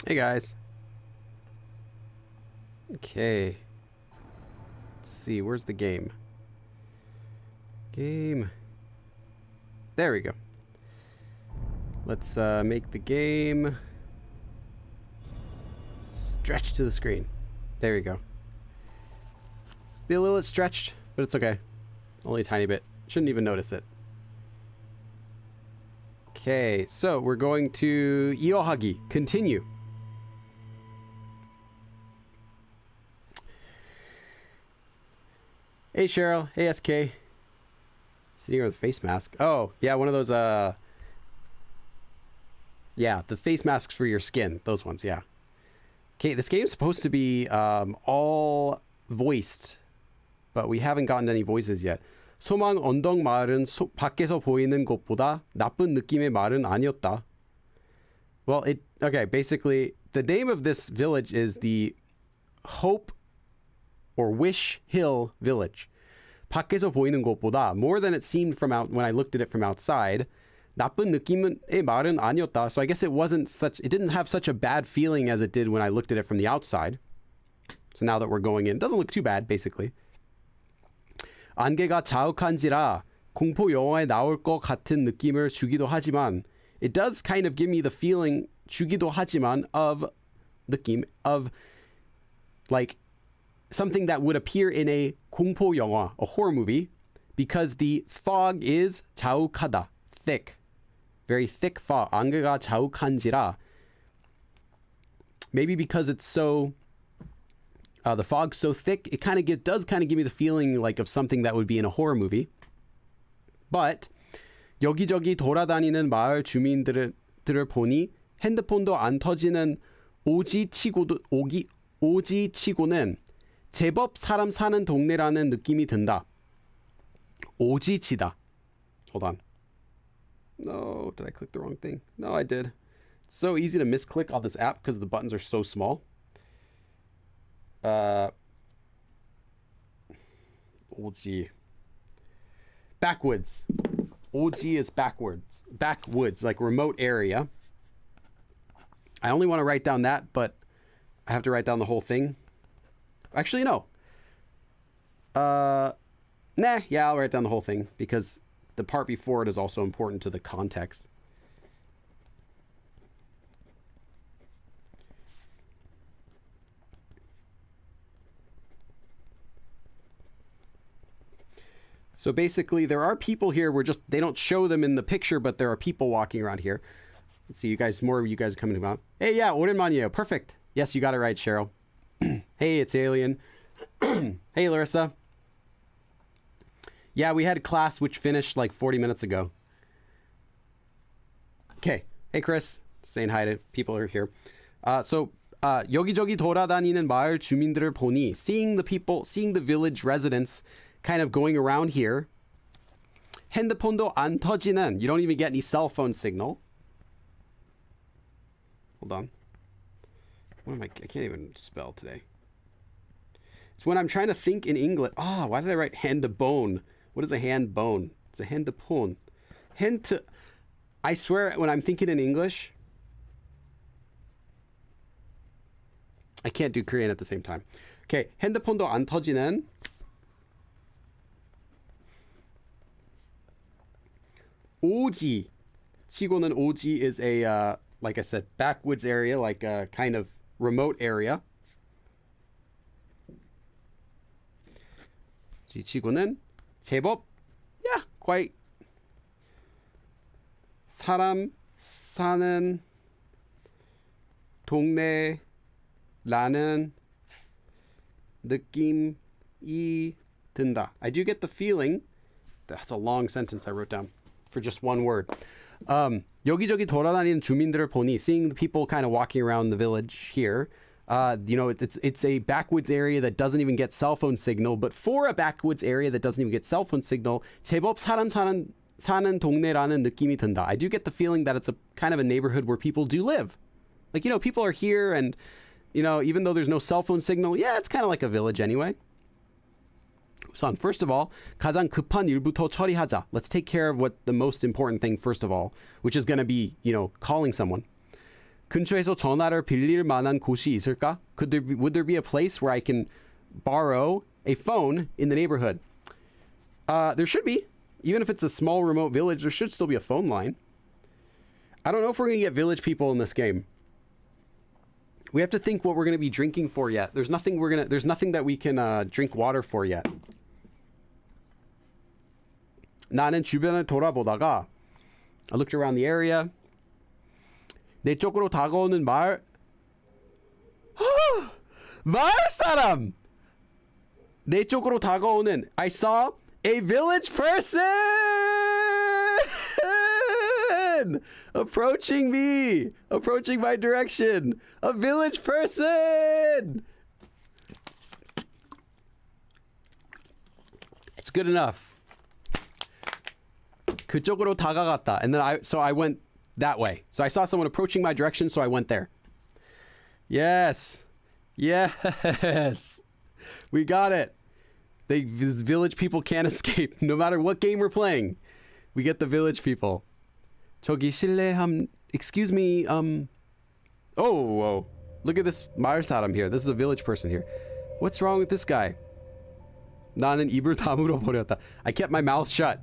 Hey guys. Okay. Let's see, where's the game? Game. There we go. Let's make the game stretch to the screen. There you go. Be a little bit stretched, but it's okay. Only a tiny bit. Shouldn't even notice it. Okay, so we're going to 이어하기, continue. Hey Cheryl, hey SK. Sitting here with a face mask. Oh, yeah, one of those, yeah, the face masks for your skin. Those ones, yeah. Okay, this game's supposed to be all voiced, but we haven't gotten any voices yet. 소망 언덕 마을은 밖에서 보이는 곳보다 나쁜 느낌의 마을은 아니었다. Well, okay, basically, the name of this village is the Hope or Wish Hill Village. 밖에서 보이는 곳보다, more than it seemed from when I looked at it from outside, 나쁜 느낌의 말은 아니었다. So I guess it didn't have such a bad feeling as it did when I looked at it from the outside. So now that we're going in, it doesn't look too bad, basically. 안개가 자욱한지라 공포 영화에 나올 것 같은 느낌을 주기도 하지만, it does kind of give me the feeling, 주기도 하지만, of 느낌, of like something that would appear in a 공포 영화, a horror movie, because the fog is 자욱하다, thick. Very thick fog. 안개가 자욱한지라. Maybe because it's so, the fog's so thick, it does kind of give me the feeling like of something that would be in a horror movie. But 여기저기 돌아다니는 마을 주민들을 보니 핸드폰도 안 터지는 오지치고는 제법 사람 사는 동네라는 느낌이 든다. 오지치다. Hold on. No, did I click the wrong thing? No, I did. It's so easy to misclick on this app because the buttons are so small. 오지. Backwoods. 오지 is backwards. Backwoods, like remote area. I only want to write down that, but I have to write down the whole thing. Actually, no. Yeah, I'll write down the whole thing because the part before it is also important to the context. So basically, there are people here. They don't show them in the picture, but there are people walking around here. Let's see, more of you guys are coming about. Hey, yeah, 오랜만이에요. Perfect. Yes, you got it right, Cheryl. Hey, it's Alien. Hey, Larissa. Yeah, we had class which finished like 40 minutes ago. Okay. Hey, Chris. Saying hi to people who are here. 여기저기 돌아다니는 마을 주민들을 보니, seeing the village residents kind of going around here. 핸드폰도 안 터지는, you don't even get any cell phone signal. Hold on. I can't even spell today. It's when I'm trying to think in English. Why did I write hand to bone? What is a hand bone? It's a hand to pone. I swear when I'm thinking in English, I can't do Korean at the same time. Okay, 핸드폰도 안 터지는 오지. 치고는 오지 is a, like I said, backwoods area, like a kind of remote area. 치고는 제법, yeah, quite 사람 사는 동네라는 느낌이 든다. I do get the feeling. That's a long sentence I wrote down for just one word. 여기저기 돌아다니는 주민들을 보니, seeing the people kind of walking around the village here. It's a backwoods area that doesn't even get cell phone signal. But for a backwoods area that doesn't even get cell phone signal, 제법 사람 사는 동네라는 느낌이 든다. I do get the feeling that it's a kind of a neighborhood where people do live. Like, people are here and, even though there's no cell phone signal, yeah, it's kind of like a village anyway. So, first of all, 가장 급한 일부터 처리하자. Let's take care of what the most important thing first of all, which is going to be, calling someone. 근처에서 전화를 빌릴 만한 곳이 있을까? Would there be a place where I can borrow a phone in the neighborhood? There should be. Even if it's a small remote village, there should still be a phone line. I don't know if we're going to get village people in this game. We have to think what we're going to be drinking for yet. There's nothing that we can drink water for yet. 나는 주변을 돌아보다가 I looked around the area. 내 쪽으로 다가오는 마을 사람! 내 쪽으로 다가오는 I saw a village person approaching my direction. A village person. It's good enough. 그쪽으로 다가갔다. And then I went that way. So I saw someone approaching my direction, so I went there. Yes. We got it. These village people can't escape. No matter what game we're playing, we get the village people. 저기 실례함. Excuse me. Oh. Look at this 마을 사람 here. This is a village person here. What's wrong with this guy? 나는 입을 다물어 버렸다. I kept my mouth shut.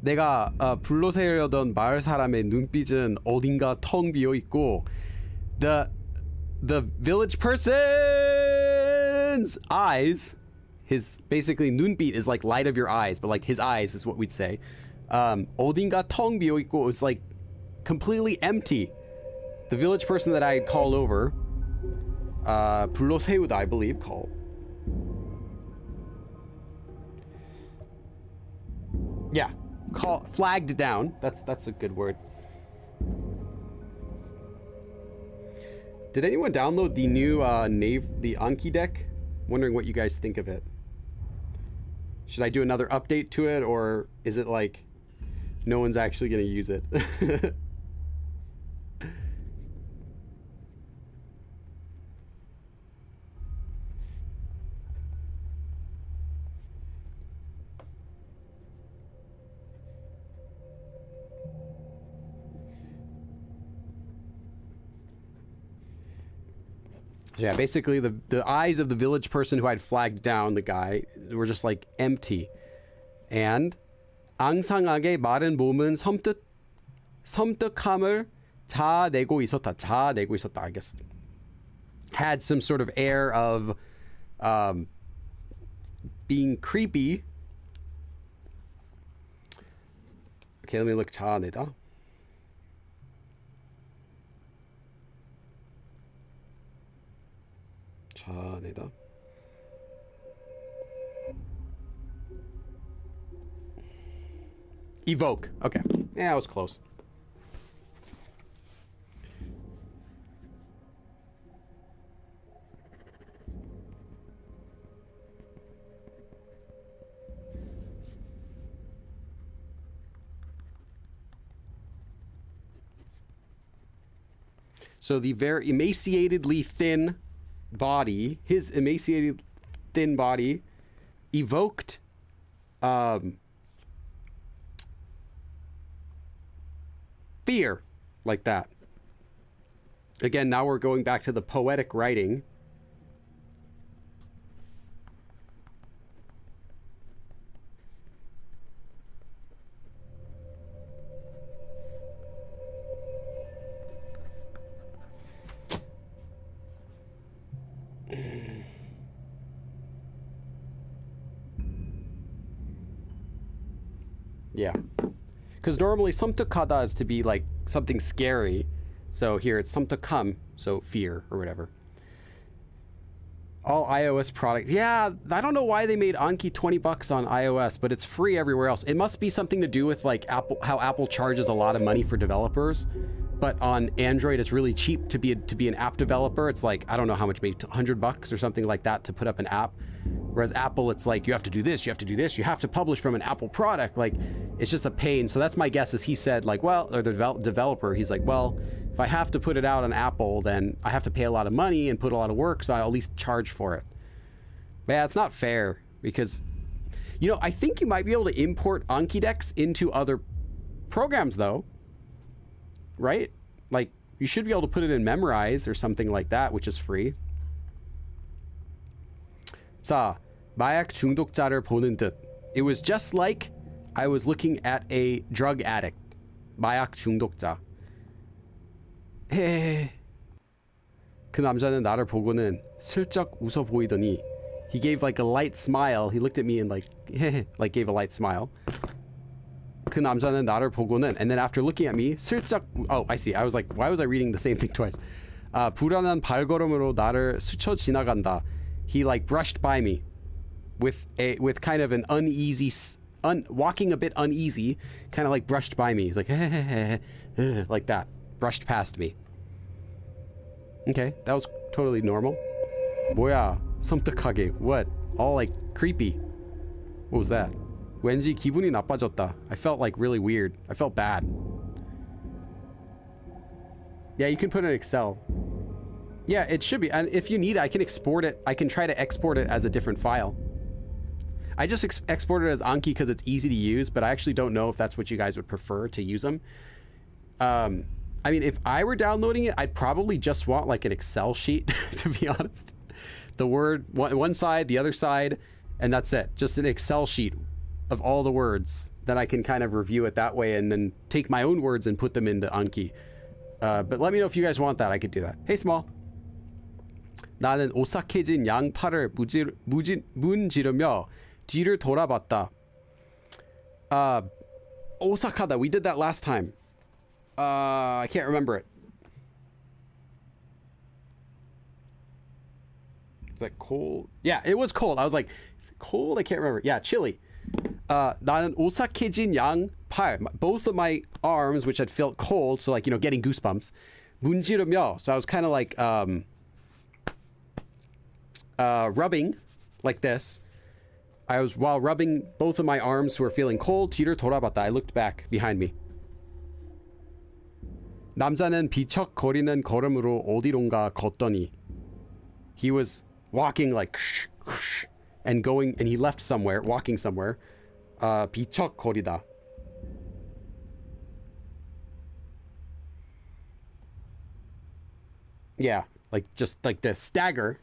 내가 불러세우려던 마을 사람의 눈빛은 어딘가 텅 비어 있고, the village person's eyes, his basically 눈빛 is like light of your eyes, but like his eyes is what we'd say. 어딘가 텅 비어 있고, it's like completely empty. The village person that I had called over, 불러세우다, I believe, called. Yeah. Flagged down. That's a good word. Did anyone download the new the Anki deck? Wondering what you guys think of it. Should I do another update to it, or is it like no one's actually going to use it? So yeah, basically the eyes of the village person who I'd flagged down, the guy, were just like empty. And 앙상하게 마른 몸은 섬뜩함을 자아내고 있었다. I guess had some sort of air of being creepy. Okay, let me look. 자아내다. 자아내다. Evoke. Okay. Yeah, I was close. So the very emaciatedly thin body, his emaciated thin body evoked fear like that. Again, now we're going back to the poetic writing. Yeah. Because normally 섬뜩하다 is to be like something scary. So here it's some to come, so fear or whatever. All iOS products. Yeah, I don't know why they made Anki $20 on iOS, but it's free everywhere else. It must be something to do with like Apple, how Apple charges a lot of money for developers, but on Android it's really cheap to be an app developer. It's like, I don't know how much, maybe $100 or something like that to put up an app. Whereas Apple, it's like, you have to do this, you have to do this, you have to publish from an Apple product. Like, it's just a pain. So that's my guess, is he said like, well, or the developer, he's like, well, if I have to put it out on Apple, then I have to pay a lot of money and put a lot of work, so I'll at least charge for it. But yeah, it's not fair, because, you know, I think you might be able to import Anki decks into other programs, though. Right? Like, you should be able to put it in Memrise or something like that, which is free. 자, 마약 중독자를 보는 듯. It was just like I was looking at a drug addict. 마약 중독자. 헤헤헤. 그 남자는 나를 보고는 슬쩍 웃어 보이더니, he gave like a light smile. He looked at me and like gave a light smile. 그 남자는 나를 보고는, and then after looking at me, 슬쩍, oh, I see. I was like, why was I reading the same thing twice? 불안한 발걸음으로 나를 스쳐 지나간다. He like brushed by me with kind of an uneasy, walking a bit uneasy, kind of like brushed by me. He's like, like that, brushed past me. Okay, that was totally normal. 뭐야, 섬뜩하게. What? All like creepy. What was that? 왠지 기분이 나빠졌다. I felt like really weird. I felt bad. Yeah, you can put it in Excel. Yeah, it should be. And if you need it, I can export it. I can try to export it as a different file. I just exported it as Anki because it's easy to use, but I actually don't know if that's what you guys would prefer to use them. I mean, if I were downloading it, I'd probably just want like an Excel sheet, to be honest. The word, one side, the other side, and that's it. Just an Excel sheet of all the words. Then I can kind of review it that way and then take my own words and put them into Anki. But let me know if you guys want that. I could do that. Hey, Small. 나는 오싹해진 양팔을 문지르며 뒤를 돌아봤다. 오싹하다. We did that last time. I can't remember it. Is that cold? Yeah, it was cold. I was like, is it cold? I can't remember. Yeah, chilly. 나는 오싹해진 양팔, both of my arms, which had felt cold, so like, you know, getting goosebumps. 문지르며, so I was kind of like rubbing like this. While rubbing both of my arms who were feeling cold, 뒤를 돌아봤다. I looked back behind me. 남자는 비척거리는 걸음으로 어디론가 걷더니, he was walking like and going, and he left somewhere, walking somewhere. 비척거리다. Yeah, like just like this, stagger.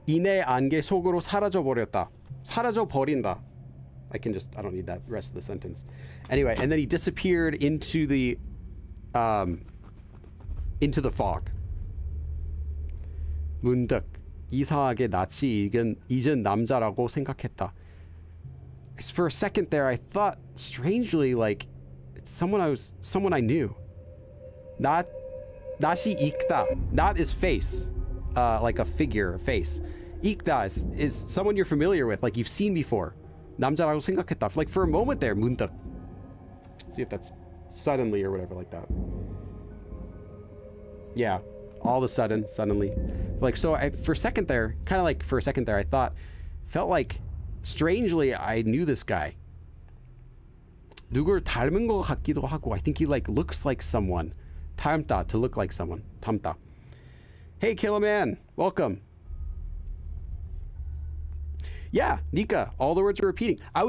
이내 안개 속으로 사라져 버렸다. 사라져 버린다. I don't need that rest of the sentence. Anyway, and then he disappeared into the fog. 문득 이상하게 낯이 잊은 남자라고 생각했다. For a second there, I thought strangely like it's someone I knew. 낯이 익다. 낯 is face, like a figure, a face. 익다 is someone you're familiar with, like you've seen before. 남자라고 생각했다. Like for a moment there, 문득. See if that's suddenly or whatever like that. Yeah, all of a sudden, suddenly. Like, so for a second there, I thought, felt like strangely I knew this guy. 누굴 닮은 것 같기도 하고. I think he like looks like someone. 닮다, to look like someone. 닮다. Hey, Killer Man, welcome. Yeah, Nika, all the words are repeating. I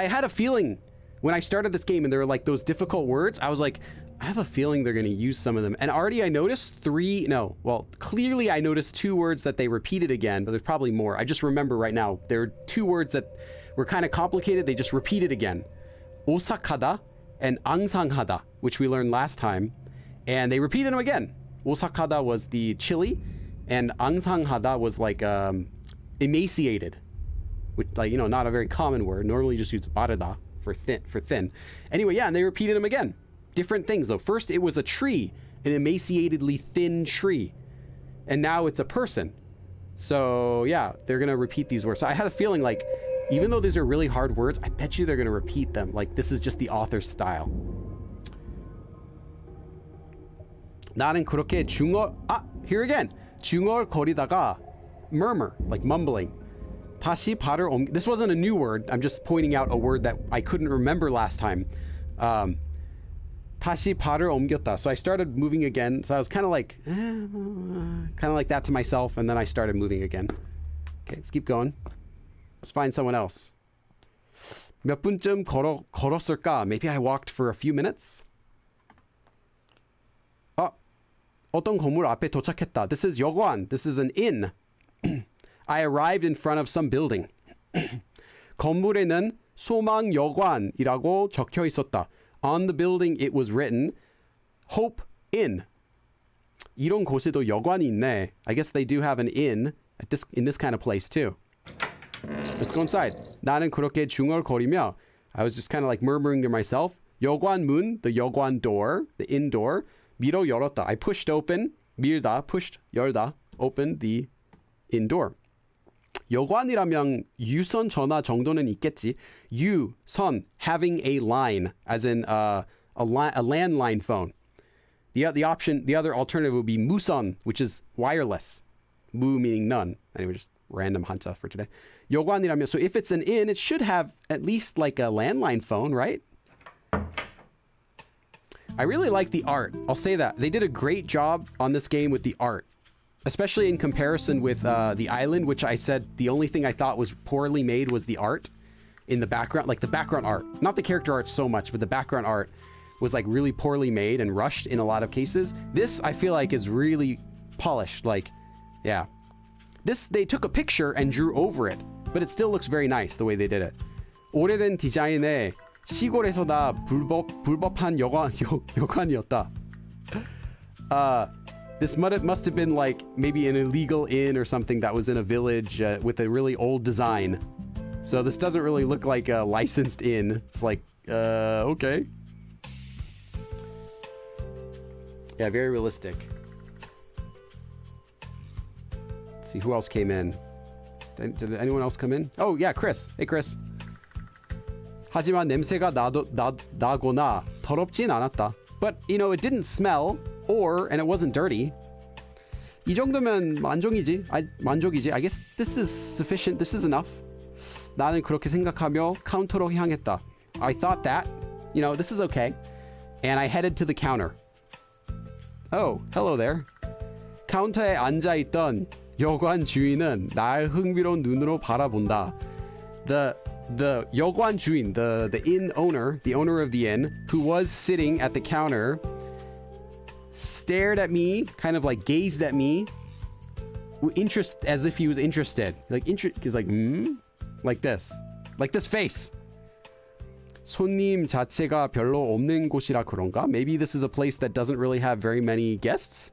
had a feeling when I started this game and there were like those difficult words. I was like, I have a feeling they're going to use some of them. And already I noticed clearly I noticed 2 words that they repeated again, but there's probably more. I just remember right now, there are 2 words that were kind of complicated. They just repeated again. 오싹하다 and 앙상하다, which we learned last time. And they repeated them again. 오싹하다 was the chilly, and 앙상하다 was like emaciated, which, like, you know, not a very common word. Normally just use 바르다 for thin. Anyway, yeah, and they repeated them again. Different things though. First it was a tree, an emaciatedly thin tree, and now it's a person. So yeah, they're gonna repeat these words. So I had a feeling like, even though these are really hard words, I bet you they're gonna repeat them. Like, this is just the author's style. 나는 그렇게 here again. 중얼거리다가, murmur, like mumbling. 다시 발을 this wasn't a new word. I'm just pointing out a word that I couldn't remember last time. 다시 발을 옮겼다. So I started moving again. So I was kind of like that to myself, and then I started moving again. Okay, let's keep going. Let's find someone else. 몇 분쯤 걸었을까? Maybe I walked for a few minutes. 어떤 건물 앞에 도착했다. This is 여관. This is an inn. I arrived in front of some building. 건물에는 소망여관이라고 적혀 있었다. On the building it was written Hope Inn. 이런 곳에도 여관이 있네. I guess they do have an inn in this kind of place too. Let's go inside. 나는 그렇게 중얼거리며, I was just kind of like murmuring to myself. 여관 문, the 여관 door, the inn door. 밀어 열었다. I pushed open. 밀다, pushed, 열다. Opened the inn door. 여관이라면 유선 전화 정도는 있겠지. 유선, having a line, as in a landline phone. The other alternative would be 무선, which is wireless. 무 meaning none. Anyway, just random 한자 for today. 여관이라면, so if it's an inn, it should have at least like a landline phone, right? I really like the art. I'll say that. They did a great job on this game with the art, especially in comparison with the island, which I said the only thing I thought was poorly made was the art in the background, like the background art. Not the character art so much, but the background art was like really poorly made and rushed in a lot of cases. This, I feel like, is really polished. Like, yeah. This, they took a picture and drew over it, but it still looks very nice the way they did it. 오래된 디자인에 시골에서다 불법한 여관이었다. This must have been like maybe an illegal inn or something that was in a village with a really old design. So this doesn't really look like a licensed inn. It's like, okay. Yeah, very realistic. Let's see who else came in. Did anyone else come in? Oh yeah, Chris. Hey Chris. 하지만 냄새가 나거나 더럽진 않았다. But, you know, it didn't smell, and it wasn't dirty. 이 정도면 만족이지. I guess this is sufficient. This is enough. 나는 그렇게 생각하며 카운터로 향했다. I thought that, you know, this is okay. And I headed to the counter. Oh, hello there. 카운터에 앉아있던 여관 주인은 날 흥미로운 눈으로 바라본다. The 여관 주인, the inn owner, the owner of the inn, who was sitting at the counter, stared at me, kind of like gazed at me, as if he was interested. He's like, like this face. 손님 자체가 별로 없는 곳이라 그런가? Maybe this is a place that doesn't really have very many guests.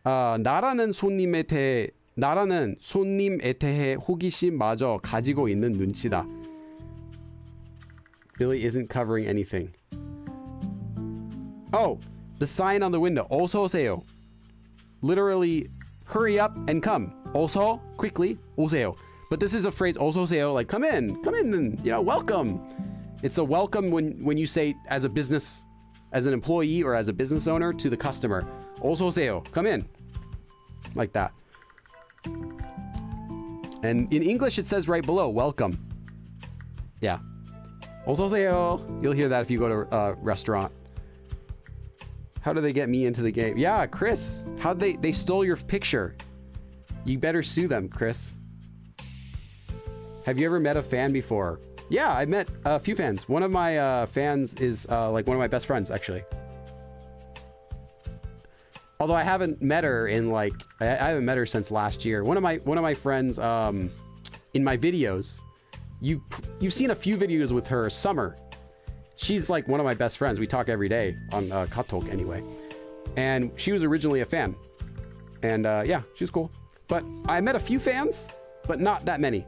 나라는 손님에 대해 호기심마저 가지고 있는 눈치다. Billy isn't covering anything. Oh, the sign on the window. 어서 오세요. Literally, hurry up and come. 어서, quickly, 오세요. But this is a phrase, 어서 오세요, like come in, and, you know, welcome. It's a welcome when you say as an employee or as a business owner to the customer. 어서 오세요, come in. Like that. And in English, it says right below, welcome. Yeah. 어서 오세요. You'll hear that if you go to a restaurant. How do they get me into the game? Yeah, Chris. How'd they stole your picture. You better sue them, Chris. Have you ever met a fan before? Yeah, I met a few fans. One of my fans is like one of my best friends, actually. Although I haven't met her in like I haven't met her since last year. One of my friends in my videos, you've seen a few videos with her. Summer, she's like one of my best friends. We talk every day on Katalk anyway, and she was originally a fan, and yeah, she's cool. But I met a few fans, but not that many.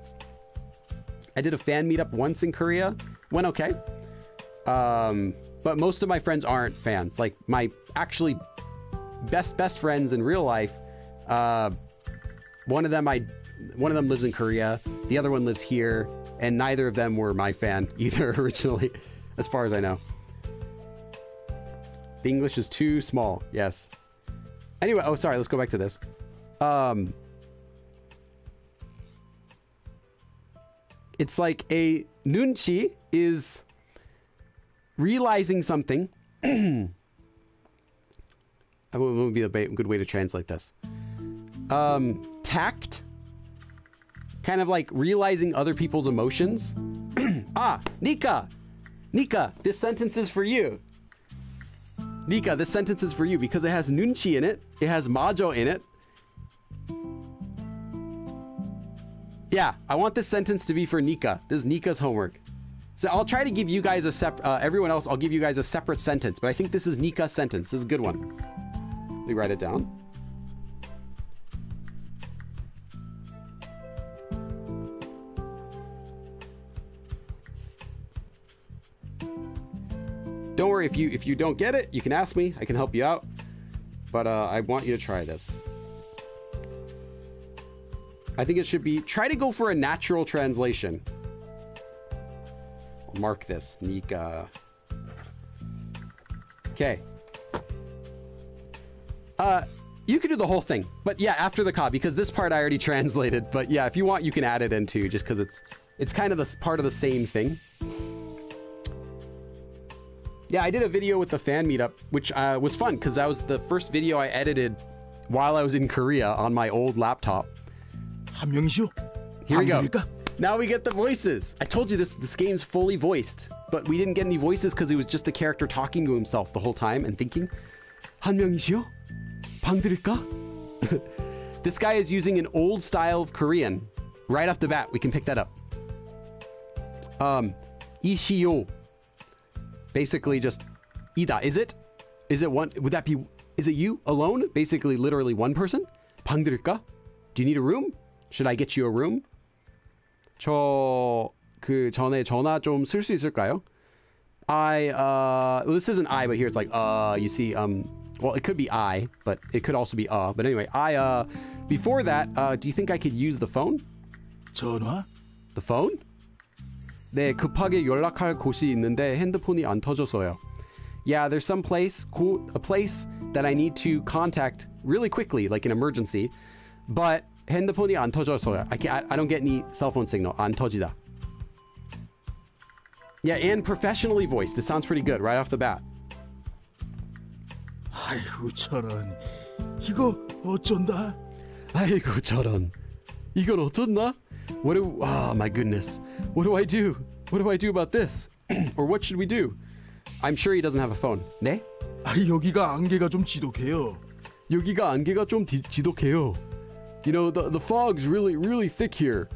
I did a fan meetup once in Korea. Went okay. But most of my friends aren't fans. Like my actually best friends in real life. One of them lives in Korea. The other one lives here, and neither of them were my fan either originally, as far as I know. The English is too small. Yes. Anyway, oh sorry. Let's go back to this. It's like a nunchi is realizing something. What would be a good way to translate this? Tact, kind of like realizing other people's emotions. Nika, this sentence is for you. Nika, this sentence is for you because it has nunchi in it. It has majo in it. Yeah, I want this sentence to be for Nika. This is Nika's homework. So I'll try to give you guys everyone else, I'll give you guys a separate sentence, but I think this is Nika's sentence. This is a good one. Let me write it down. Don't worry, if you don't get it, you can ask me. I can help you out. But I want you to try this. I think it should be, try to go for a natural translation. I'll mark this, Nika. Okay. You can do the whole thing, but yeah, after the ka, because this part I already translated. But yeah, if you want, you can add it in too, just because it's kind of the part of the same thing. Yeah, I did a video with the fan meetup, which was fun because that was the first video I edited while I was in Korea on my old laptop. Here we go. Now we get the voices. I told you this game's fully voiced, but we didn't get any voices because it was just the character talking to himself the whole time and thinking. 한 명이시요? 방 드릴까? This guy is using an old style of Korean. Right off the bat, we can pick that up. 이시요. Basically just 이다. Is it one? Would that be? Is it you alone? Basically, literally one person. 방 드릴까? Do you need a room? Should I get you a room? 저 그 전에 전화 좀 쓸 수 있을까요? Well, this isn't I, but here it's like you see well, it could be I, but it could also be but anyway, before that, do you think I could use the phone? 전화? The phone? 네, 급하게 연락할 곳이 있는데 핸드폰이 안 터져서요. Yeah, there's some place, a place that I need to contact really quickly, like an emergency, but 핸드폰이 안 터져서요. I don't get any cell phone signal. 안 터지다. Yeah, and professionally voiced. It sounds pretty good right off the bat. 아이고 저런, 이거 어쩐다? 아이고 저런, 이걸 어쩐다? Oh my goodness. What do I do? What do I do about this? Or what should we do? I'm sure he doesn't have a phone. 네? 여기가 안개가 좀 지독해요. 여기가 안개가 좀 지독해요. You know, the fog's really thick here.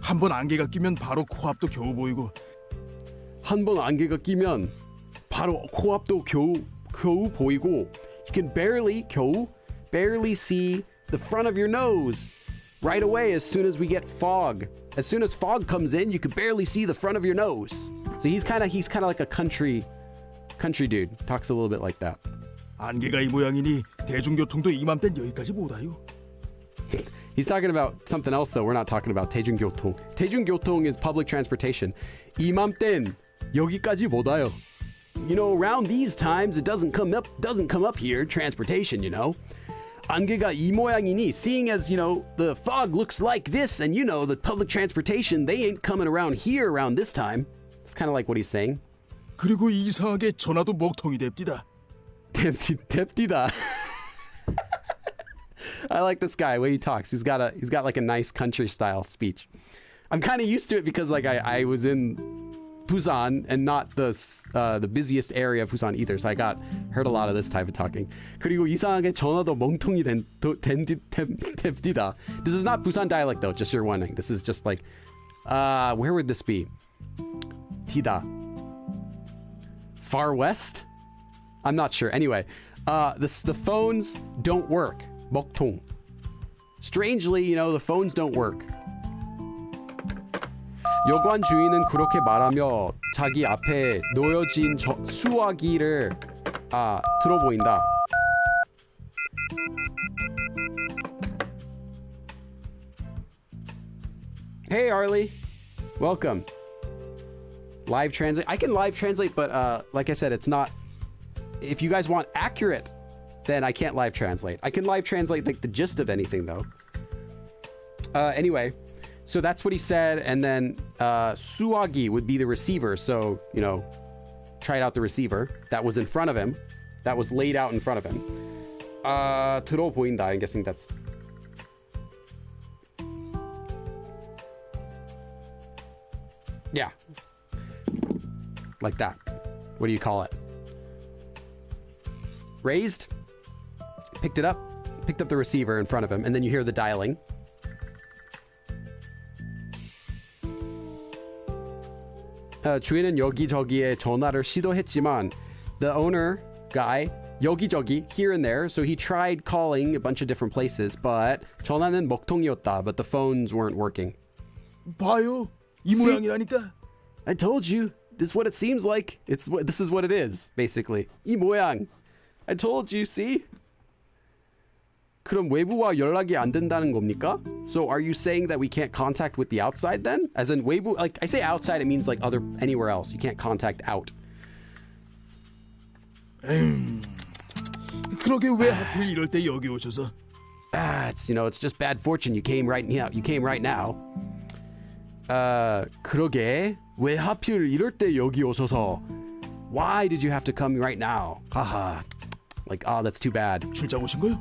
한번 안개가 끼면 바로 코앞도 겨우 보이고. 한번 안개가 끼면 바로 코앞도 겨우 보이고. You can barely see the front of your nose right away as soon as we get fog. As soon as fog comes in, you can barely see the front of your nose. So he's kind of like a country dude. Talks a little bit like that. 안개가 이 모양이니 대중교통도 이맘땐 여기까지 못 와요. He's talking about something else though. We're not talking about 대중교통. 대중교통 is public transportation. 이맘땐 여기까지 못 와요. You know, around these times it doesn't come up here, transportation, you know. 안개가 이 모양이니, seeing as, you know, the fog looks like this and you know, the public transportation, they ain't coming around here around this time. It's kind of like what he's saying. 그리고 이상하게 전화도 먹통이 됩디다. 됩디다. I like this guy, way he talks. He's got like a nice country style speech. I'm kind of used to it because like I was in Busan and not the busiest area of Busan either, so I heard a lot of this type of talking. 그리고 이상하게 전화도 멍통이 됩니다. This is not Busan dialect though, just you're wondering. This is just like where would this be? Tida. Far west? I'm not sure. Anyway, the phones don't work. 먹통. Strangely, you know, the phones don't work. 여관 주인은 그렇게 말하며 자기 앞에 놓여진 수화기를 들어보인다. Hey Arlie, welcome. Live translate. I can live translate, but like I said, it's not. If you guys want accurate, then I can't live translate. I can live translate like the gist of anything though. Anyway, so that's what he said, and then 수화기 would be the receiver. So you know, tried out the receiver that was in front of him, that was laid out in front of him. 들어보인다. I'm guessing that's. Yeah. Like that. What do you call it? Raised, picked it up, picked up the receiver in front of him, and then you hear the dialing. 주인은 여기저기에 전화를 시도했지만 the owner guy 여기저기 here and there, so he tried calling a bunch of different places, but 전화는 먹통이었다, but the phones weren't working. 봐요, 이 모양이라니까. I told you. This is what it seems like. This is what it is, basically. 이 모양. I told you, see? 그럼 외부와 연락이 안 된다는 겁니까? So are you saying that we can't contact with the outside then? As in 외부, like I say outside, it means like anywhere else. You can't contact out. 그러게 왜 하필 이럴 때 여기 오셔서? It's just bad fortune. You came right now. 그러게 왜 하필 이럴 때 여기 오셔서? Why did you have to come right now? Haha. Like, that's too bad. 출장 오신 거요?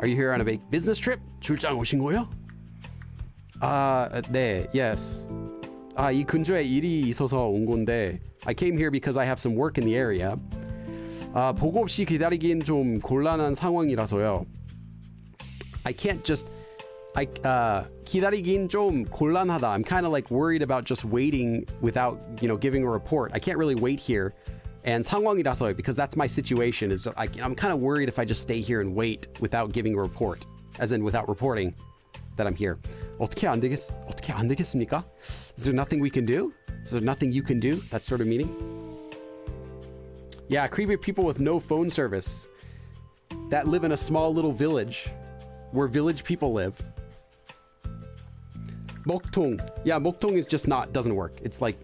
Are you here on a big business trip? 출장 오신 거요? 네, yes. 이 근처에 일이 있어서 온 건데 I came here because I have some work in the area. 보고 없이 기다리긴 좀 곤란한 상황이라서요. I can't just 기다리긴 좀 곤란하다. I'm kind of like worried about just waiting without, giving a report. I can't really wait here. And 상황이라서요, because that's my situation. I'm kind of worried if I just stay here and wait without giving a report, as in without reporting that I'm here. 어떻게 안 되겠습니까? Is there nothing we can do? Is there nothing you can do? That sort of meaning? Yeah, creepy people with no phone service that live in a small little village where village people live. 먹통. Yeah, 먹통 is just doesn't work. It's like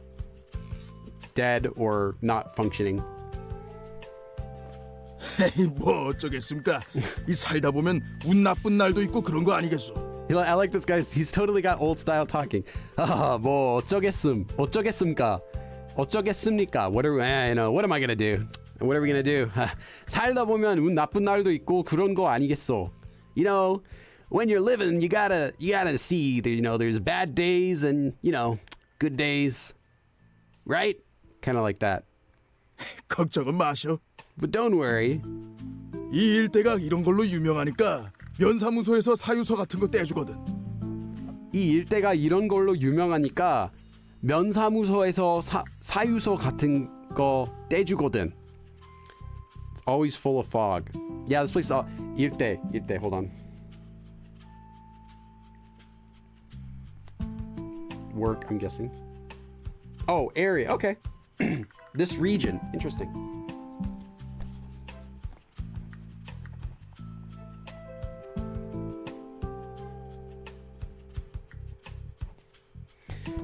dead or not functioning. 에이, 뭐 어쩌겠습니까? 이 살다 보면 운 나쁜 날도 있고 그런 거 아니겠소? I like this guy. He's totally got old style talking. 뭐 어쩌겠습니까? What am I gonna do? What are we gonna do? 살다 보면 운 나쁜 날도 있고 그런 거 아니겠소? When you're living, you gotta see that, there's bad days and, good days. Right? Kind of like that. 걱정은 마셔. But don't worry. 이 일대가 이런 걸로 유명하니까 면사무소에서 사유서 같은 거 떼주거든. 이 일대가 이런 걸로 유명하니까 면사무소에서 사유서 같은 거 떼주거든. It's always full of fog. Yeah, this place. 일대. Hold on. Work, I'm guessing. Oh, area. Okay. This region. Interesting.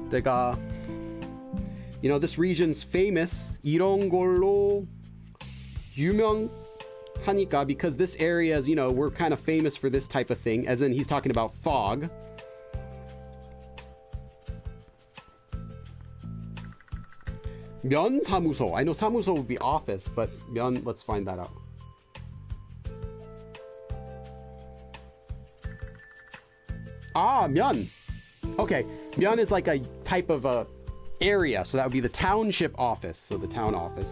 내가, this region's famous. 이런 걸로 유명하니까, because this area is, we're kind of famous for this type of thing. As in, he's talking about fog. 면사무소. I know 사무소 would be office, but let's find that out. 면. Okay, 면 is like a type of a area, so that would be the township office. So the town office.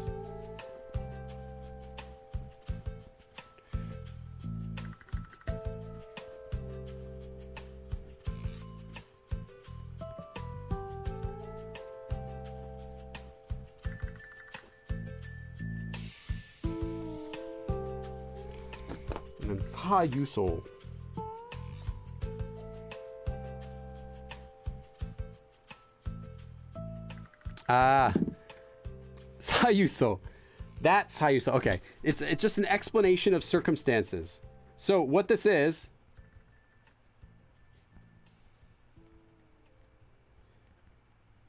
And then 사유소. Ah, 사유소. That's 사유소. Okay, it's just an explanation of circumstances. So what this is,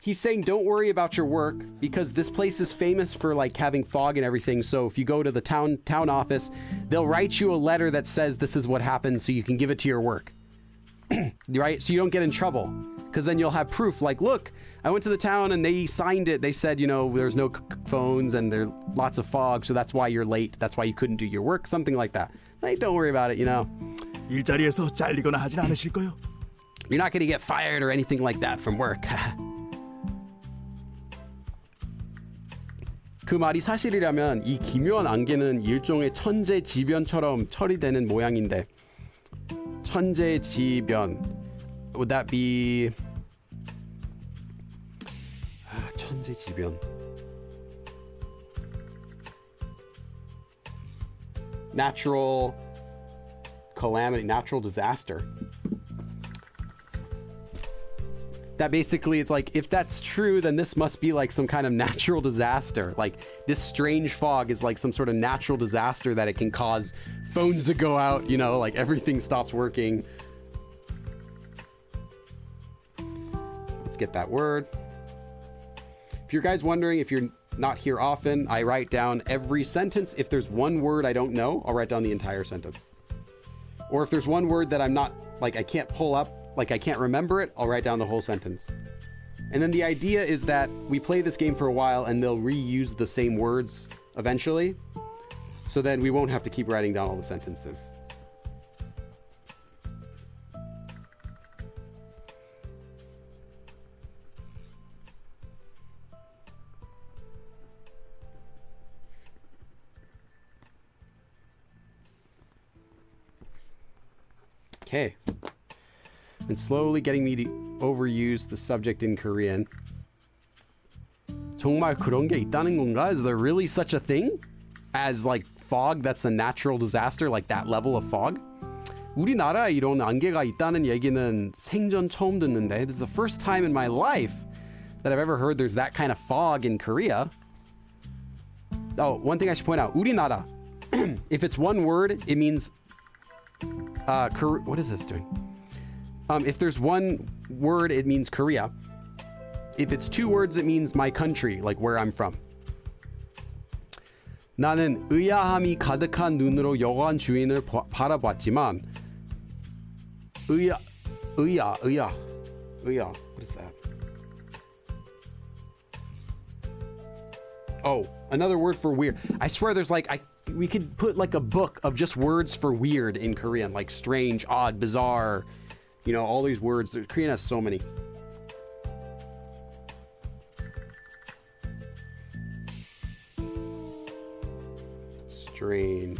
he's saying don't worry about your work because this place is famous for like having fog and everything. So if you go to the town office, they'll write you a letter that says this is what happened so you can give it to your work. Right? So you don't get in trouble. Because then you'll have proof like, look, I went to the town and they signed it. They said, you know, there's no phones and there's lots of fog. So that's why you're late. That's why you couldn't do your work. Something like that. Like, don't worry about it, you know. 일자리에서 잘리거나 하진 않으실 거요. You're not going to get fired or anything like that from work. 그 말이 사실이라면 이 기묘한 안개는 일종의 천재지변처럼 처리되는 모양인데 천재지변 would that be 천재지변 natural calamity, natural disaster. That basically it's like if that's true then this must be like some kind of natural disaster. Like this strange fog is like some sort of natural disaster that it can cause phones to go out, you know, like everything stops working. Let's get that word. If you guys wondering if you're not here often, I write down every sentence. If there's one word I don't know, I'll write down the entire sentence. Or if there's one word that I'm not, like I can't pull up, like I can't remember it, I'll write down the whole sentence. And then the idea is that we play this game for a while and they'll reuse the same words eventually. So then we won't have to keep writing down all the sentences. Okay. And slowly getting me to overuse the subject in Korean. 정말 그런 게 있다는 건가? Is there really such a thing as like fog that's a natural disaster, like that level of fog? 우리나라에 이런 안개가 있다는 얘기는 생전 처음 듣는데 this is the first time in my life that I've ever heard there's that kind of fog in Korea. Oh, one thing I should point out. 우리나라. If it's one word, it means what is this doing? If there's one word, it means Korea. If it's two words, it means my country, like where I'm from. 나는 의아함이 가득한 눈으로 여관 주인을 바라봤지만 의아. What is that? Oh, another word for weird. I swear there's like we could put like a book of just words for weird in Korean, like strange, odd, bizarre, you know, all these words. Korean has so many. Strange.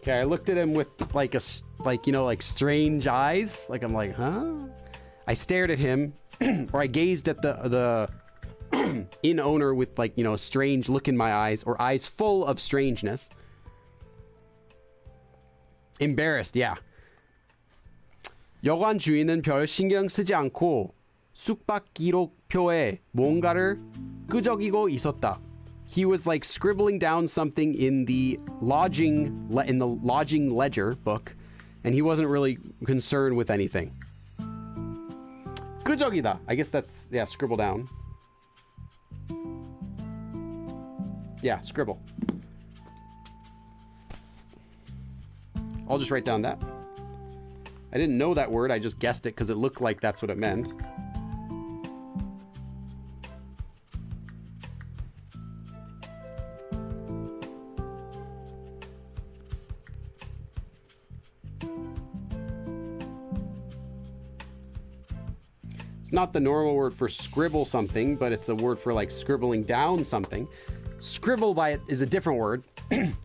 Okay, I looked at him with like strange eyes. Like I'm like, huh? I stared at him, or I gazed at the inn owner with like, you know, a strange look in my eyes, or eyes full of strangeness. Embarrassed, yeah. 여관 주인은 별 신경 쓰지 않고 숙박 기록표에 뭔가를 끄적이고 있었다. He was like scribbling down something in the lodging ledger book, and he wasn't really concerned with anything. 끄적이다. I guess that's, yeah, scribble down. Yeah, scribble. I'll just write down that. I didn't know that word. I just guessed it because it looked like that's what it meant. It's not the normal word for scribble something, but it's a word for like scribbling down something. Scribble by it is a different word.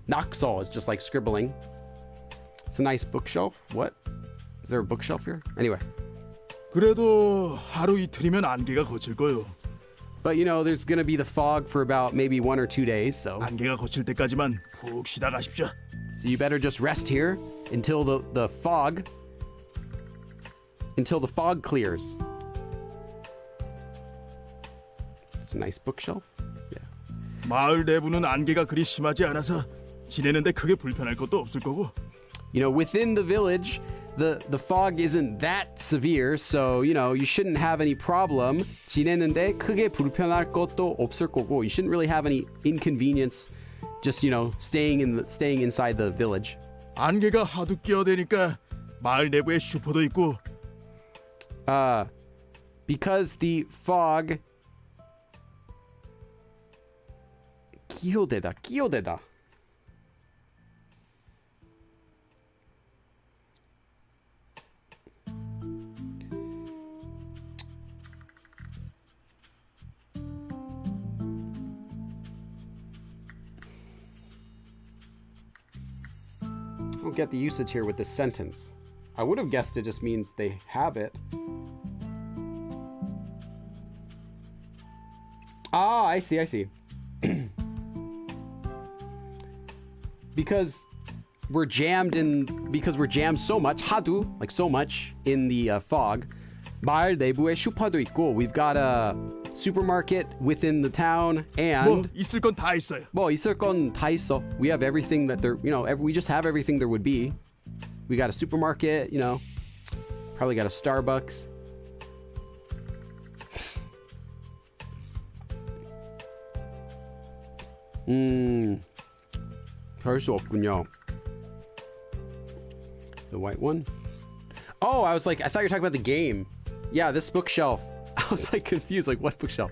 Nakso is just like scribbling. It's a nice bookshelf. What? Is there a bookshelf here? Anyway. 그래도 하루 이틀이면 안개가 거칠 거요. But you know, there's gonna be the fog for about maybe 1 or 2 days, so. 안개가 거칠 때까지만 푹 쉬다 가십시오. So you better just rest here until the fog clears. It's a nice bookshelf. Yeah. 마을 내부는 안개가 그리 심하지 않아서 지내는데 크게 불편할 것도 없을 거고. You know, within the village, the fog isn't that severe, so you know, you shouldn't have any problem. 지내는데 크게 불편할 것도 없을 거고. You shouldn't really have any inconvenience just, you know, staying inside the village. 안개가 하도 끼어대니까 마을 내부에 슈퍼도 있고. Because the fog 끼어대다. I don't get the usage here with this sentence. I would have guessed it just means they have it. Ah, I see. Because we're jammed so much, 하도, like so much in the fog. 마을 내부에 슈퍼도 있고, we've got a supermarket within the town, and 뭐 있을 건 다 있어요. 뭐 있을 건 다 있어. We have everything that there, you know, we just have everything there would be. We got a supermarket, you know, probably got a Starbucks. 별 수 없군요. The white one? Oh, I thought you were talking about the game. Yeah, this bookshelf. I was like confused, like what bookshelf?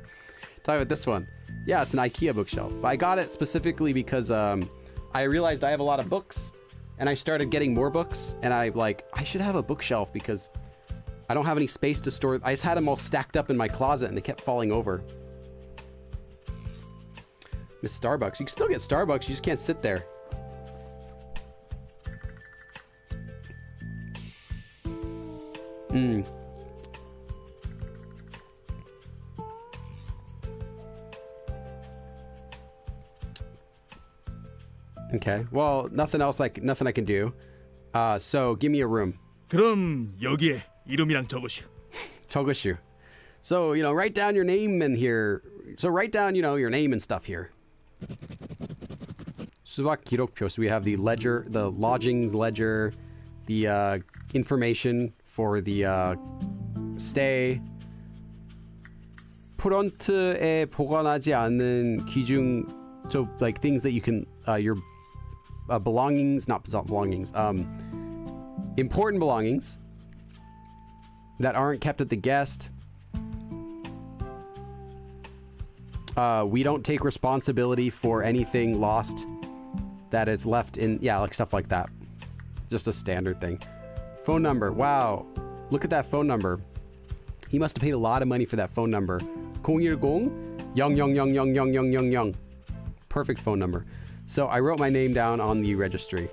Talking about this one. Yeah, it's an IKEA bookshelf. But I got it specifically because I realized I have a lot of books and I started getting more books and I should have a bookshelf because I don't have any space to store. I just had them all stacked up in my closet and they kept falling over. Miss Starbucks. You can still get Starbucks, you just can't sit there. Okay. Well, nothing I can do. So give me a room. 그럼 여기에 이름이랑 적으시오. 적으시오. So, you know, write down your name in here. So write down, you know, your name and stuff here. 수박 기록표. So we have the ledger, the lodgings ledger, the information for the stay. 프론트에 보관하지 않은 귀중, so like things that you can your belongings, not belongings, important belongings that aren't kept at the guest. We don't take responsibility for anything lost that is left in, yeah, like stuff like that. Just a standard thing. Phone number. Wow. Look at that phone number. He must have paid a lot of money for that phone number. 010 0000000. Perfect phone number. So I wrote my name down on the registry.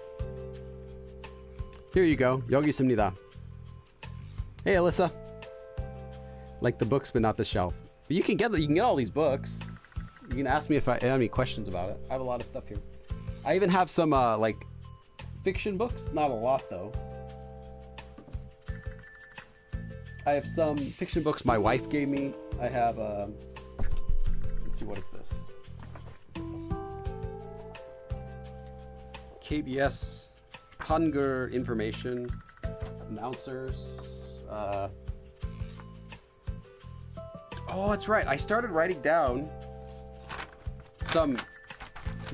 Here you go. 여기 있습니다. Hey, Alyssa. Like the books, but not the shelf. But you can get all these books. You can ask me if I have any questions about it. I have a lot of stuff here. I even have some like fiction books. Not a lot though. I have some fiction books my wife gave me. I have let's see, what is this? KBS Hunger information, announcers. Oh, that's right. I started writing down some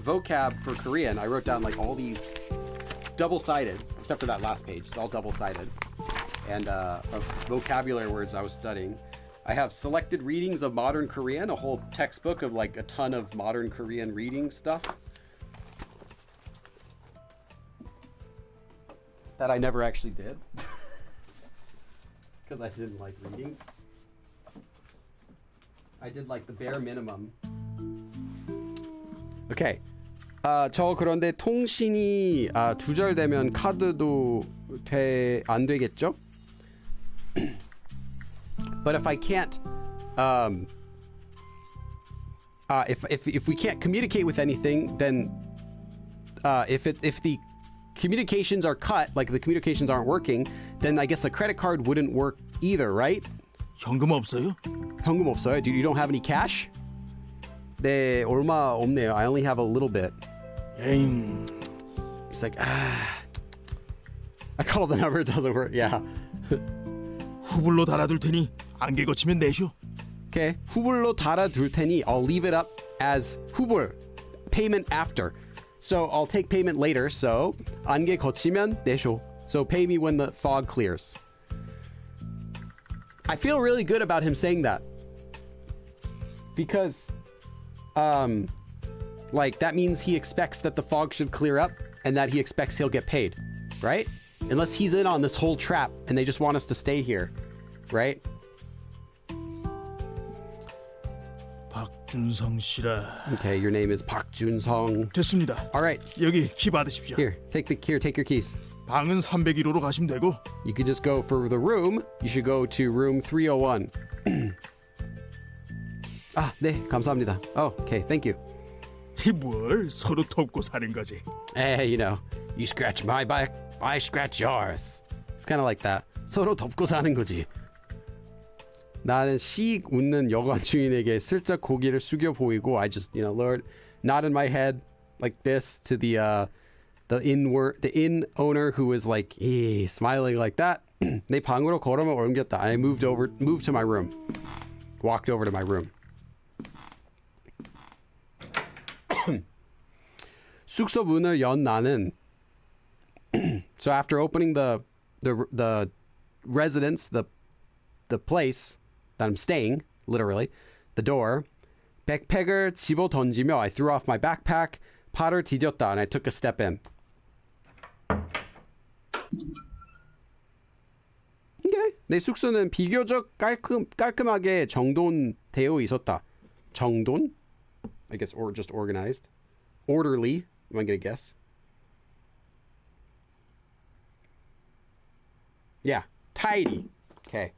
vocab for Korean. I wrote down like all these double-sided, except for that last page. It's all double-sided. And of vocabulary words I was studying. I have selected readings of modern Korean, a whole textbook of like a ton of modern Korean reading stuff that I never actually did because I didn't like reading. I did like the bare minimum. Okay. 저 그런데 통신이 2절 되면 카드도 안 되겠죠? But if I can't if we can't communicate with anything, then if the communications are cut, like the communications aren't working, then I guess a credit card wouldn't work either, right? 현금 없어요? 현금 없어요? Dude, you don't have any cash? 네, 얼마 없네요. I only have a little bit. 에잉. It's like, I call the number, it doesn't work. Yeah. 후불로 달아둘 테니 안개 거치면 내쇼. Okay. 후불로 달아둘 테니 I'll leave it up as 후불. Payment after. So I'll take payment later. So 안개 거치면 내쇼. So pay me when the fog clears. I feel really good about him saying that. Because like that means he expects that the fog should clear up and that he expects he'll get paid, right? Unless he's in on this whole trap and they just want us to stay here, right? 박준성 씨라. Okay, your name is Park Jun-sung. 됐습니다. All right, 여기 키 받으십시오. here, take your keys. 방은 301호로 가시면 되고. You could just go for the room. You should go to room 301. 아, 네, 감사합니다. Oh, okay, thank you. 이 뭘 서로 돕고 사는 거지. Hey, you know, you scratch my back, I scratch yours. It's kind of like that. 서로 돕고 사는 거지. 나는 씩 웃는 여관 주인에게 슬쩍 고개를 숙여 보이고 I just, Lord, nodded my head like this to the inn owner who was like smiling like that. 내 방으로 걸음을 옮겼다. I moved to my room. Walked over to my room. 숙소 문을 연 나는 so after opening the residence, the place that I'm staying, literally, the door, 백팩을 집어 던지며 I threw off my backpack, 팔을 디뎠다, and I took a step in. Okay. 내 숙소는 비교적 깔끔하게 정돈되어 있었다. 정돈? I guess, or just organized. Orderly, am I gonna guess? Yeah, tidy. Okay.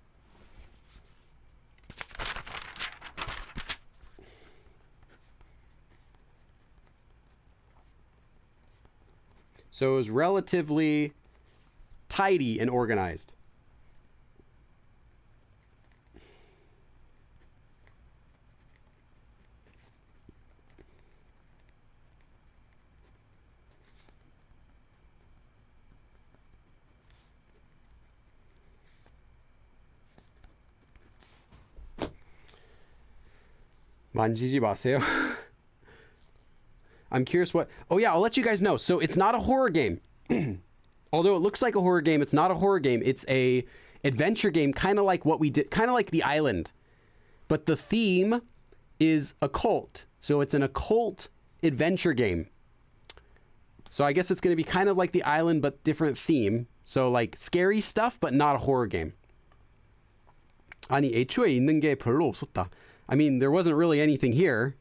So it was relatively tidy and organized. 만지지 마세요. I'm curious what... Oh yeah, I'll let you guys know. So it's not a horror game. Although it looks like a horror game, it's not a horror game. It's a adventure game, kind of like what we did, kind of like The Island. But the theme is occult. So it's an occult adventure game. So I guess it's going to be kind of like The Island, but different theme. So like scary stuff, but not a horror game. 아니, 애초에 있는 게 별로 없었다. I mean, there wasn't really anything here.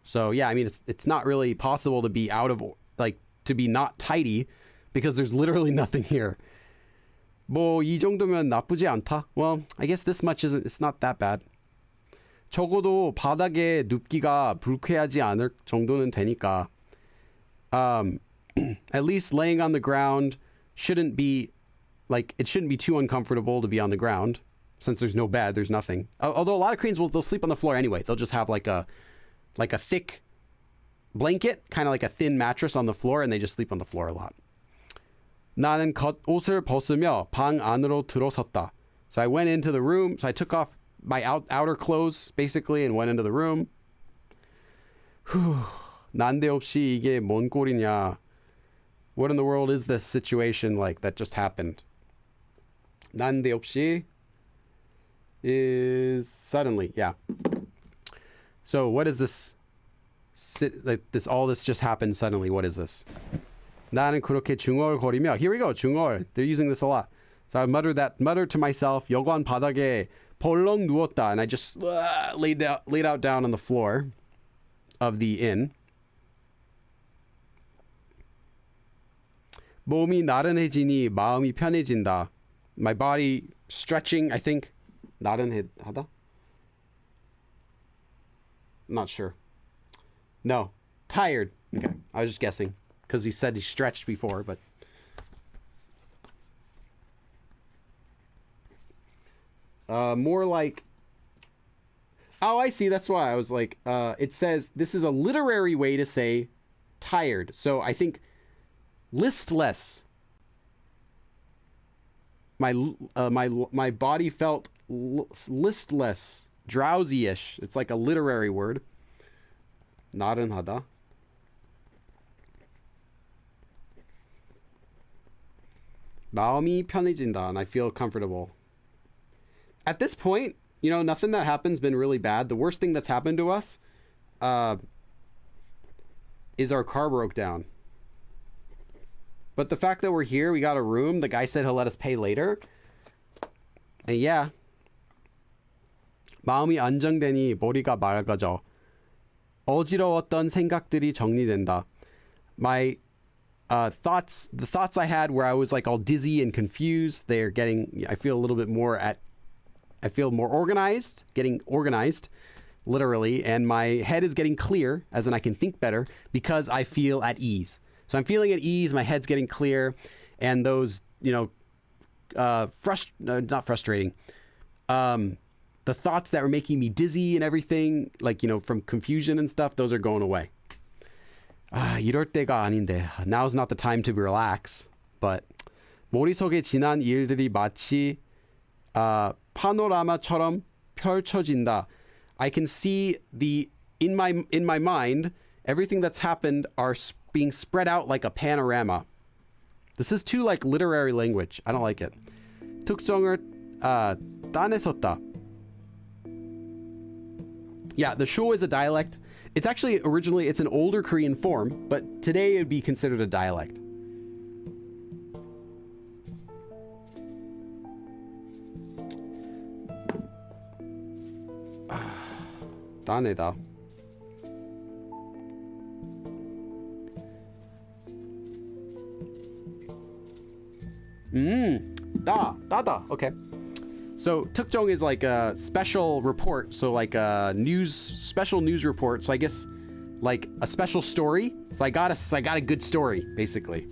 So yeah, I mean, it's not really possible to be to be not tidy because there's literally nothing here. 뭐 이 정도면 나쁘지 않다. Well, I guess this much it's not that bad. 적어도 바닥에 눕기가 불쾌하지 않을 정도는 되니까. At least laying on the ground shouldn't be too uncomfortable to be on the ground. Since there's no bed, there's nothing. Although a lot of Koreans they'll sleep on the floor anyway. They'll just have like a thick blanket, kind of like a thin mattress on the floor, and they just sleep on the floor a lot. 나는 겉옷을 벗으며 방 안으로 들어섰다. So I went into the room. So I took off my outer clothes basically and went into the room. 난데없이 이게 뭔 꼴이냐. What in the world is this situation like that just happened? 난데없이 is suddenly, yeah. So what is this? All this just happened suddenly. What is this? 나는 그렇게 중얼거리며. Here we go. 중얼. They're using this a lot. So I muttered to myself. 여관 바닥에 벌렁 누웠다, and I just laid out down on the floor of the inn. 몸이 나른해지니 마음이 편해진다. My body stretching, I think. 나른하다? Not sure. No. Tired. Okay. I was just guessing because he said he stretched before, but more like, oh, I see. That's why I was like, it says this is a literary way to say tired. So I think listless. My body felt listless, drowsy-ish. It's like a literary word. 나른하다. 마음이 편해진다, and I feel comfortable. At this point, you know, nothing that happened's been really bad. The worst thing that's happened to us is our car broke down. But the fact that we're here, we got a room, the guy said he'll let us pay later. And yeah. 마음이 안정되니 머리가 맑아져. 어지러웠던 생각들이 정리된다. My the thoughts I had where I was like all dizzy and confused, I feel a little bit more I feel more organized, getting organized, literally, and my head is getting clear, as in I can think better, because I feel at ease. So I'm feeling at ease, my head's getting clear, and those, you know, not frustrating, the thoughts that were making me dizzy and everything, like, you know, from confusion and stuff, those are going away. 이럴 때가 아닌데. Now's not the time to relax, but 머릿속에 지난 일들이 마치 파노라마처럼 펼쳐진다. I can see in my mind, everything that's happened are being spread out like a panorama. This is too like literary language. I don't like it. 특정을 따내섰다. Yeah, the Sho is a dialect. It's actually originally, it's an older Korean form, but today it would be considered a dialect. 따내다. 따다. Okay. So 특정 is like a special report, so like a special news report. So I guess like a special story. So I got a good story basically.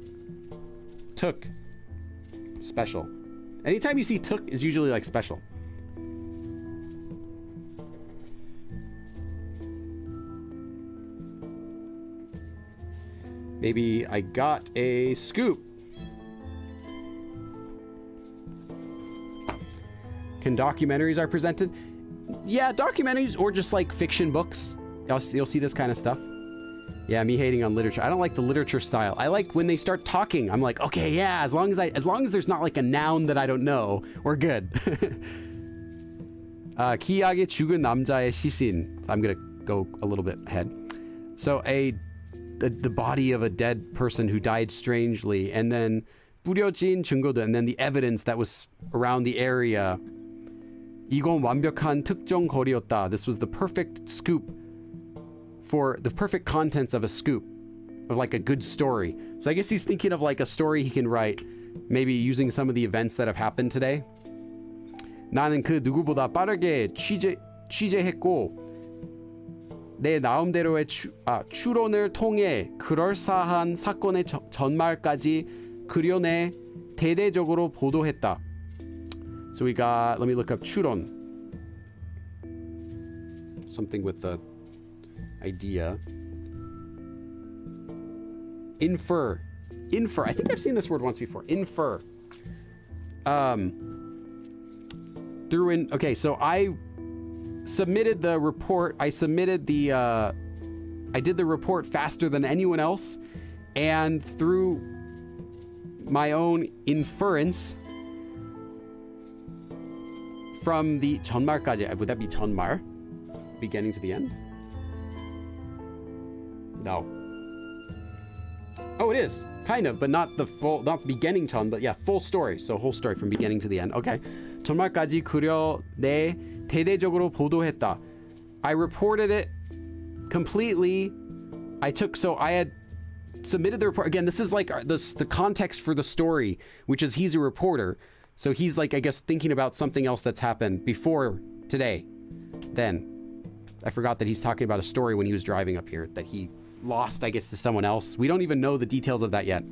특, special. Anytime you see 특 is usually like special. Maybe I got a scoop. Can documentaries are presented? Yeah, documentaries or just like fiction books. You'll see this kind of stuff. Yeah, me hating on literature. I don't like the literature style. I like when they start talking. I'm like, okay, yeah, as long as there's not like a noun that I don't know, we're good. 기이하게 죽은 남자의 시신. I'm gonna go a little bit ahead. So the body of a dead person who died strangely, and then 뿌려진 증거들, and then the evidence that was around the area. 이건 완벽한 특정 거리였다. This was the perfect scoop for the perfect contents of a scoop, of like a good story. So I guess he's thinking of like a story he can write, maybe using some of the events that have happened today. 나는 그 누구보다 빠르게 취재했고 내 나름대로의 추론을 통해 그럴싸한 사건의 전말까지 그려내 대대적으로 보도했다. So we got, let me look up 추론. Something with the idea. Infer. I think I've seen this word once before. Infer. Okay, so I submitted the report. I did the report faster than anyone else. And through my own inference from the 전말까지. Would that be 전말? Beginning to the end? No. Oh, it is. Kind of, but not the full, not beginning 전, but yeah, full story. So whole story from beginning to the end. Okay. 전말까지 그려내 대대적으로 보도했다. I reported it completely. I had submitted the report. Again, this is like the context for the story, which is he's a reporter. So he's like, I guess, thinking about something else that's happened before today. Then I forgot that he's talking about a story when he was driving up here that he lost, I guess, to someone else. We don't even know the details of that yet.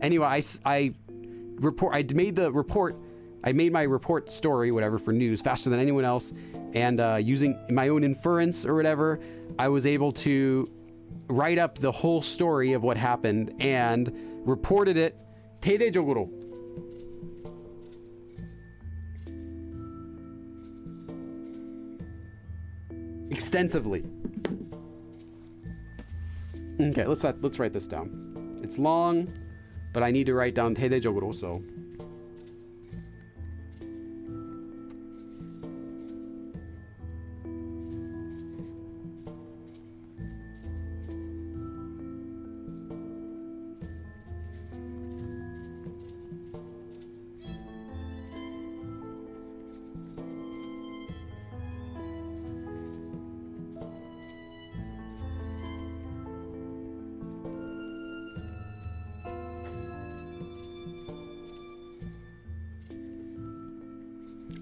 Anyway, I made my report story, whatever, for news faster than anyone else. And using my own inference or whatever, I was able to write up the whole story of what happened and reported it 대대적으로. Extensively. Okay, let's write this down. It's long, but I need to write down 대대적으로, so.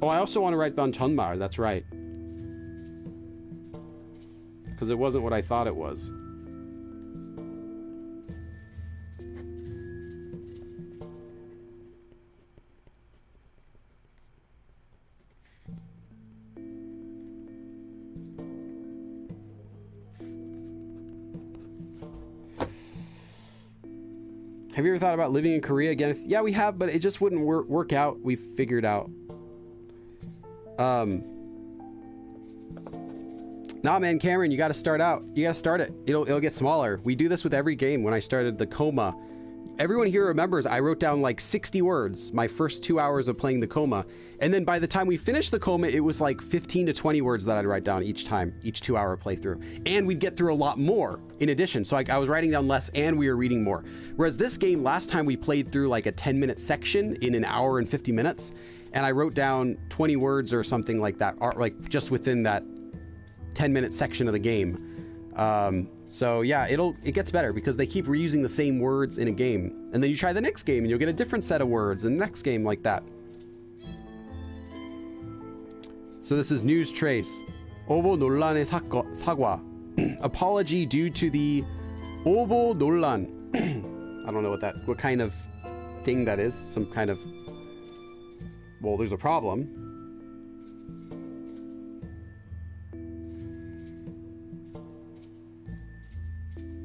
Oh, I also want to write down 전말. That's right. Because it wasn't what I thought it was. Have you ever thought about living in Korea again? Yeah, we have, but it just wouldn't work out. We figured out. Nah, man, Cameron, you got to start out. You got to start it. It'll get smaller. We do this with every game. When I started the Coma, everyone here remembers I wrote down like 60 words my first 2 hours of playing the Coma, and then by the time we finished the Coma, it was like 15 to 20 words that I'd write down each time, each 2 hour playthrough, and we'd get through a lot more in addition. So I was writing down less and we were reading more. Whereas this game, last time we played through like a 10-minute section in an hour and 50 minutes, and I wrote down 20 words or something like that, or like just within that 10-minute section of the game. So yeah, it gets better because they keep reusing the same words in a game, and then you try the next game and you'll get a different set of words, and the next game like that. So this is News Trace. 오보 논란의 사과. Apology due to the 오보 논란. I don't know what kind of thing that is. Some kind of, well, there's a problem.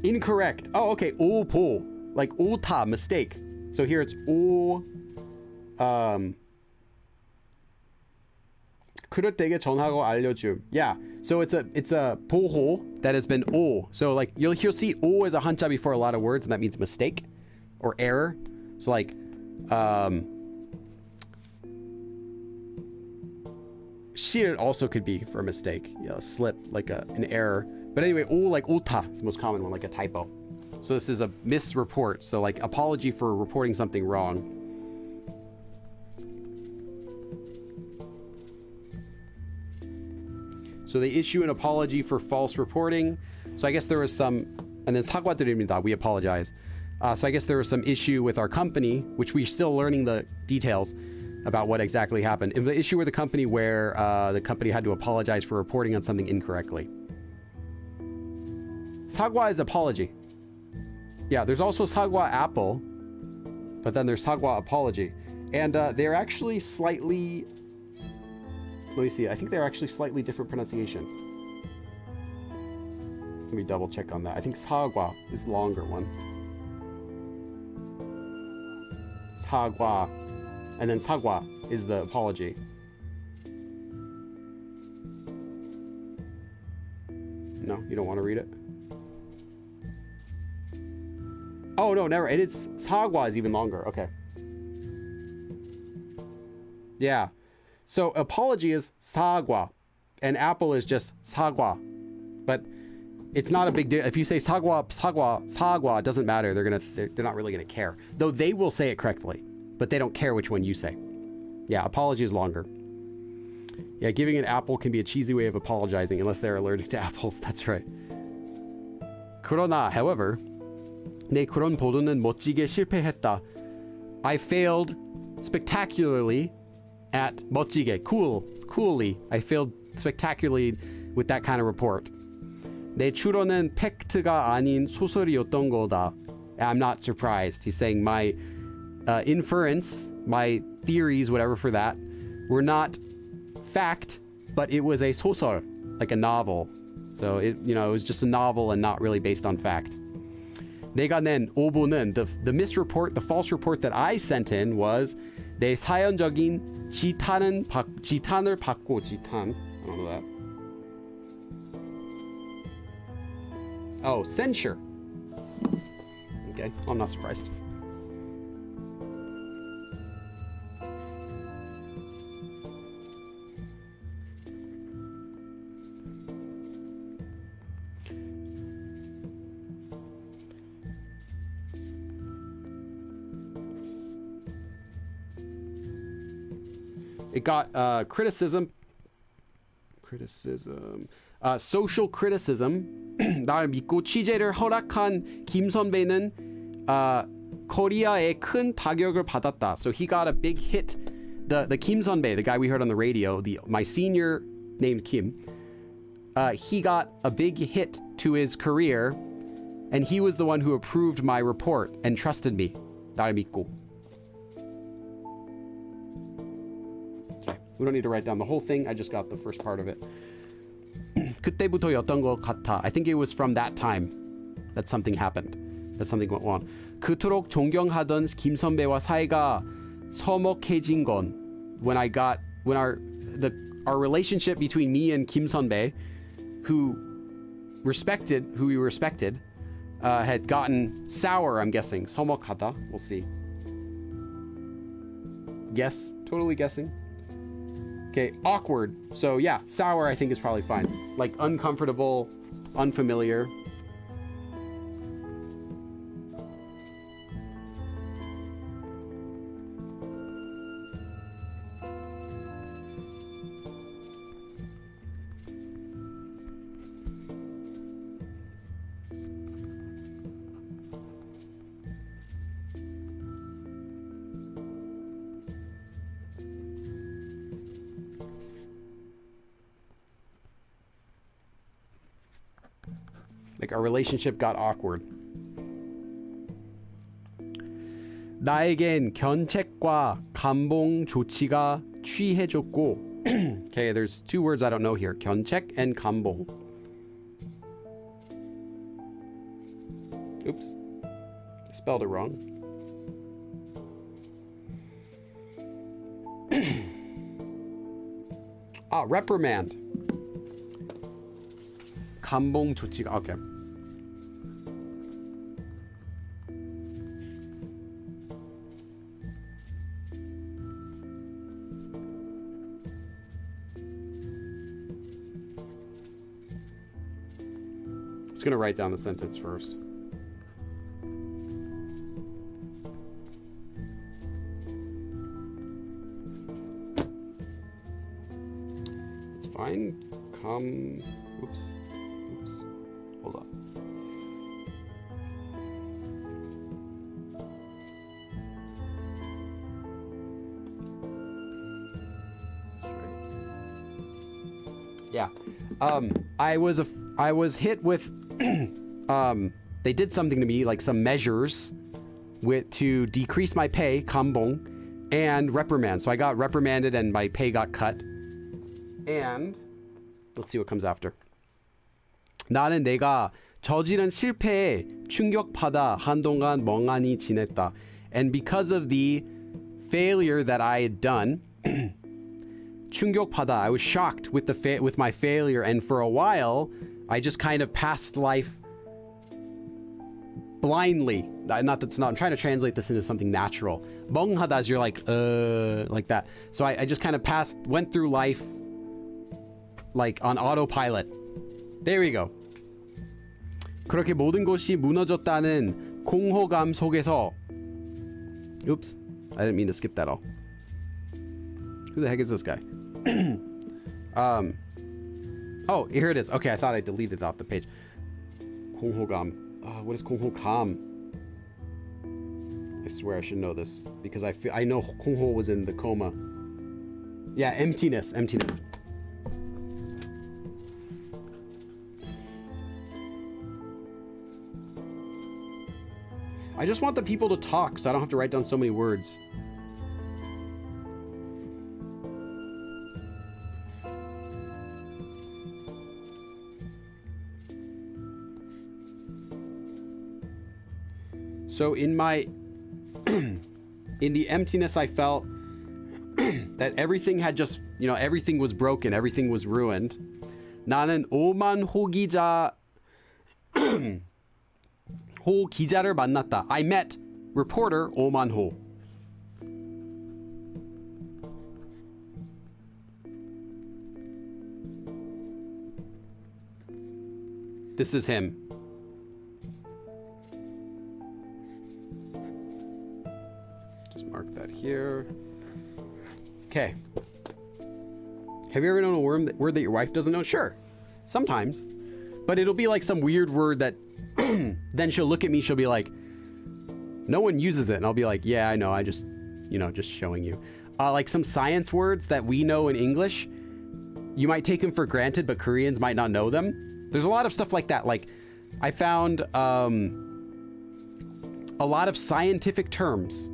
Incorrect. Oh, okay. 오보, like 옳다, mistake. So here it's 오. 그릇되게 전하고 알려줌. Yeah. So it's a 보호 that has been 오. So like you'll see 오 as a 한자 before a lot of words, and that means mistake or error. So like 실 also could be for a mistake, a slip, like an error. But anyway, 오, like 옳다 is the most common one, like a typo. So this is a misreport. So like apology for reporting something wrong. So they issue an apology for false reporting. So I guess there was some, and then 사과드립니다, we apologize. So I guess there was some issue with our company, which we're still learning the details about what exactly happened. The issue with the company where the company had to apologize for reporting on something incorrectly. 사과 is apology. Yeah, there's also 사과 apple, but then there's 사과 apology. And they're actually slightly, let me see, I think they're actually slightly different pronunciation. Let me double check on that. I think 사과 is the longer one. 사과. And then 사과 is the apology. No, you don't want to read it? Oh no, never. And it's 사과 is even longer. Okay. Yeah. So apology is 사과, and apple is just 사과. But it's not a big deal. If you say 사과, it doesn't matter. They're not really gonna care. Though they will say it correctly, but they don't care which one you say. Yeah, apology is longer. Yeah, giving an apple can be a cheesy way of apologizing unless they're allergic to apples. That's right. 그러나, however, 내 그런 보도는 멋지게 실패했다. I failed spectacularly at 멋지게, coolly. I failed spectacularly with that kind of report. 내 추론은 팩트가 아닌 소설이었던 거다. I'm not surprised. He's saying my inference, my theories, whatever for that, were not fact, but it was a 소설, like a novel. So it was just a novel and not really based on fact. 내가 낸 오보는 the misreport, the false report that I sent in was 내 사연적인 지탄을 받고 지탄. I don't know that. Oh, censure. Okay, I'm not surprised. It got criticism, social criticism. 날 믿고 취재를 허락한 김 선배는 코리아에 큰 타격을 받았다. So he got a big hit. The Kim 선배, the guy we heard on the radio, my senior named Kim, he got a big hit to his career, and he was the one who approved my report and trusted me. 날 믿고. We don't need to write down the whole thing. I just got the first part of it. 그때부터였던 것 같아. I think it was from that time that something happened. That something went on. 그토록 존경하던 김 선배와 사이가 서먹해진 건 when our relationship between me and Kim 선배, who we respected, had gotten sour. I'm guessing. 서먹하다. We'll see. Guess. Totally guessing. Okay, awkward. So yeah, sour I think is probably fine. Like uncomfortable, unfamiliar. Like our relationship got awkward. 나에겐 견책과 감봉 조치가 취해졌고. Okay, there's two words I don't know here. 견책 and 감봉. Oops. I spelled it wrong. Reprimand. 감봉 조치가 okay. Just gonna write down the sentence first. It's fine. Oops. Hold up. Yeah. I was hit with they did something to me, like some measures to decrease my pay, 감봉, and reprimand. So I got reprimanded and my pay got cut. And let's see what comes after. 나는 내가 저지른 실패에 충격받아 한동안 멍하니 지냈다. And because of the failure that I had done, 충격받아, I was shocked with my failure, and for a while I just kind of passed life blindly. That's not. I'm trying to translate this into something natural. 멍하다 is you're like that. So I just kind of went through life like on autopilot. There we go. 그렇게 모든 것이 무너졌다는 공허감 속에서. Oops, I didn't mean to skip that all. Who the heck is this guy? Oh, here it is. Okay, I thought I deleted it off the page. 공허감. What is 공허감? I swear I should know this because I know 공허 was in the coma. Yeah, emptiness. I just want the people to talk so I don't have to write down so many words. So in the emptiness I felt that everything had just, everything was broken, everything was ruined. 나는 호 기자를 만났다. I met reporter 오만호. This is him. Just mark that here. Okay. Have you ever known a word that your wife doesn't know? Sure. Sometimes. But it'll be like some weird word that then she'll look at me, she'll be like, no one uses it. And I'll be like, yeah, I know. I just, just showing you. Like some science words that we know in English, you might take them for granted, but Koreans might not know them. There's a lot of stuff like that. Like I found a lot of scientific terms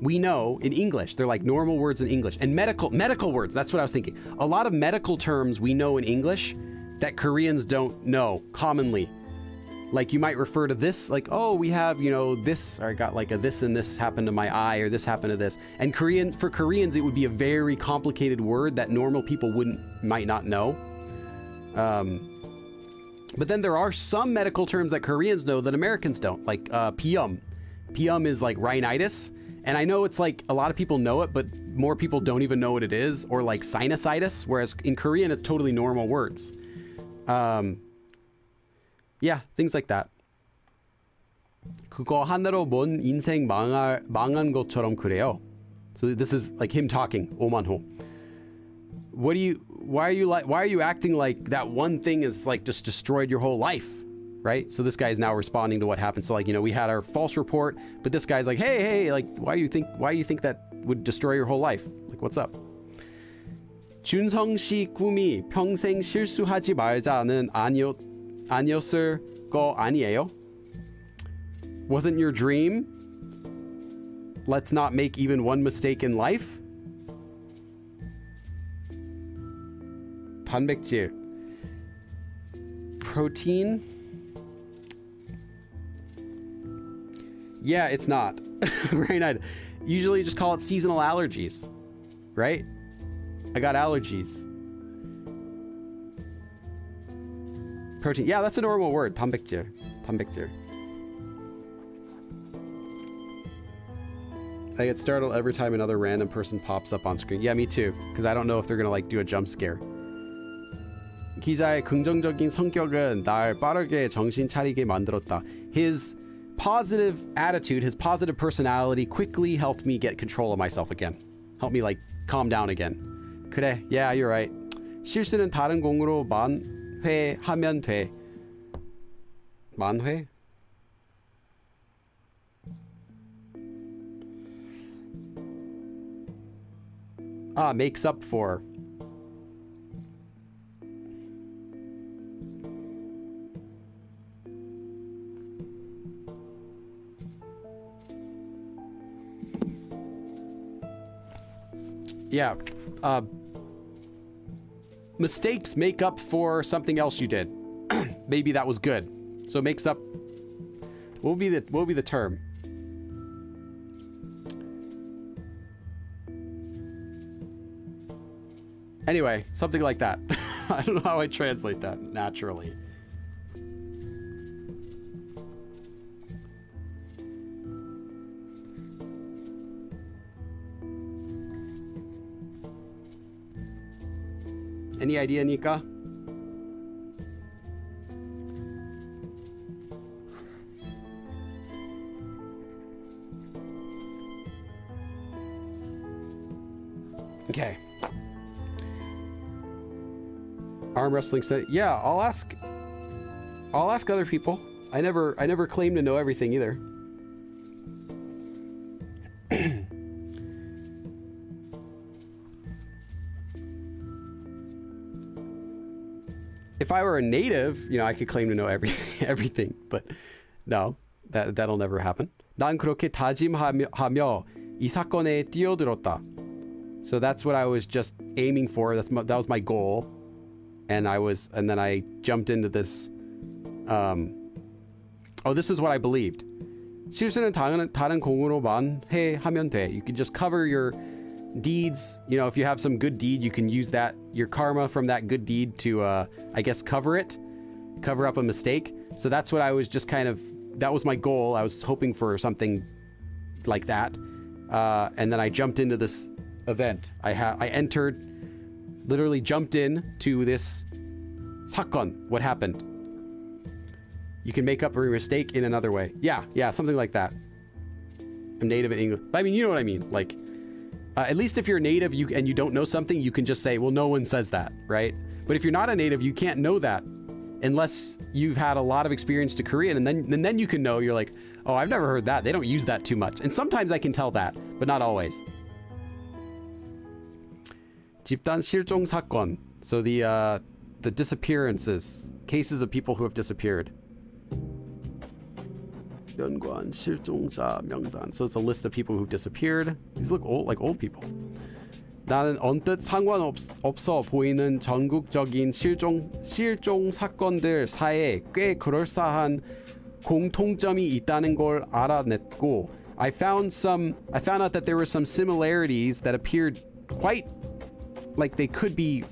we know in English. They're like normal words in English. And medical words, that's what I was thinking. A lot of medical terms we know in English that Koreans don't know commonly. Like you might refer to this like, oh, we have, this, or I got like a this and this happened to my eye, or this happened to this. And for Koreans, it would be a very complicated word that normal people might not know. But then there are some medical terms that Koreans know that Americans don't, like 비염. Bium is like rhinitis. And I know it's like a lot of people know it, but more people don't even know what it is, or like sinusitis, whereas in Korean, it's totally normal words. Yeah, things like that. 그거 하나로 먼 인생 망한 것처럼 그래요. So this is like him talking, 오만호. Why are you acting like that one thing is like just destroyed your whole life, right? So this guy is now responding to what happened. So like, we had our false report, but this guy's like, hey, like why you think that would destroy your whole life? Like, what's up? 준성 씨 꿈이 평생 실수하지 말자는 아니었을 거 아니에요? Wasn't your dream? Let's not make even one mistake in life? 단백질. Protein? Yeah, it's not. Right? I'd usually just call it seasonal allergies, right? I got allergies. Protein. Yeah, that's a normal word. 단백질. I get startled every time another random person pops up on screen. Yeah, me too. Because I don't know if they're gonna like do a jump scare. 기자의 긍정적인 성격은 날 빠르게 정신 차리게 만들었다. His positive attitude, his positive personality quickly helped me get control of myself again. Helped me like calm down again. 그래, yeah, you're right. 실수는 다른 공으로 만회하면 돼. 만회? Makes up for. Yeah. Mistakes make up for something else you did. Maybe that was good. So it makes up. What will be the term? Anyway, something like that. I don't know how I translate that naturally. Any idea, Nika? Okay. Arm wrestling said, yeah, I'll ask other people. I never claim to know everything either. If I were a native, you know, I could claim to know everything, but no, that'll never happen. 난 그렇게 다짐하며 이 사건에 뛰어들었다. So that's what I was just aiming for. That was my goal, and then I jumped into this. This is what I believed. 실수는 다른 공으로만 하면 돼. You can just cover your deeds. You know, if you have some good deed, you can use that, your karma from that good deed to, I guess, cover up a mistake. So that's what I was just that was my goal. I was hoping for something like that. And then I jumped into this event. I entered, literally jumped in to this 사건. What happened? You can make up your mistake in another way. Yeah, something like that. I'm native in English. I mean, you know what I mean. Like, at least if you're native and you don't know something, you can just say, well, no one says that, right? But if you're not a native, you can't know that unless you've had a lot of experience to Korean, and then you can know. You're like, oh, I've never heard that. They don't use that too much. And sometimes I can tell that, but not always. 집단 실종 사건. So the disappearances, cases of people who have disappeared. 연관 실종자 명단. So it's a list of people who've disappeared. These look old, like old people. 나는 언뜻 상관없어 보이는 전국적인 실종 사건들 사이에 꽤 그럴싸한 공통점이 있다는 걸 알아냈고, I found out that there were some similarities that appeared quite like they could be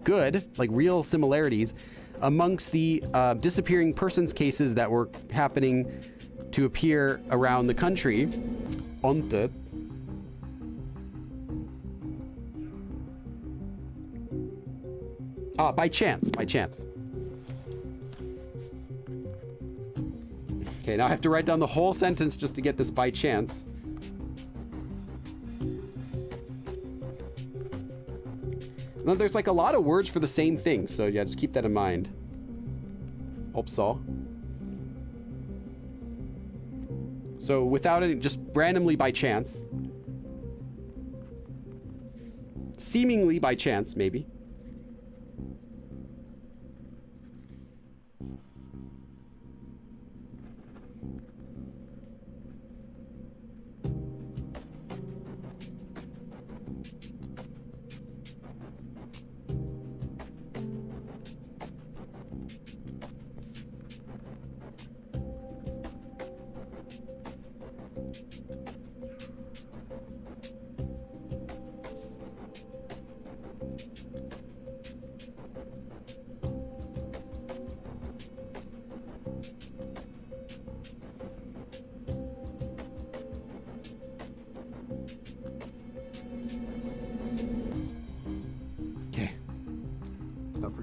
good, like real similarities amongst the disappearing persons cases that were happening to appear around the country. 언뜻. By chance. Okay, now I have to write down the whole sentence just to get this by chance. Now, there's like a lot of words for the same thing, so yeah, just keep that in mind. 없어. So without it, just randomly by chance. Seemingly by chance, maybe.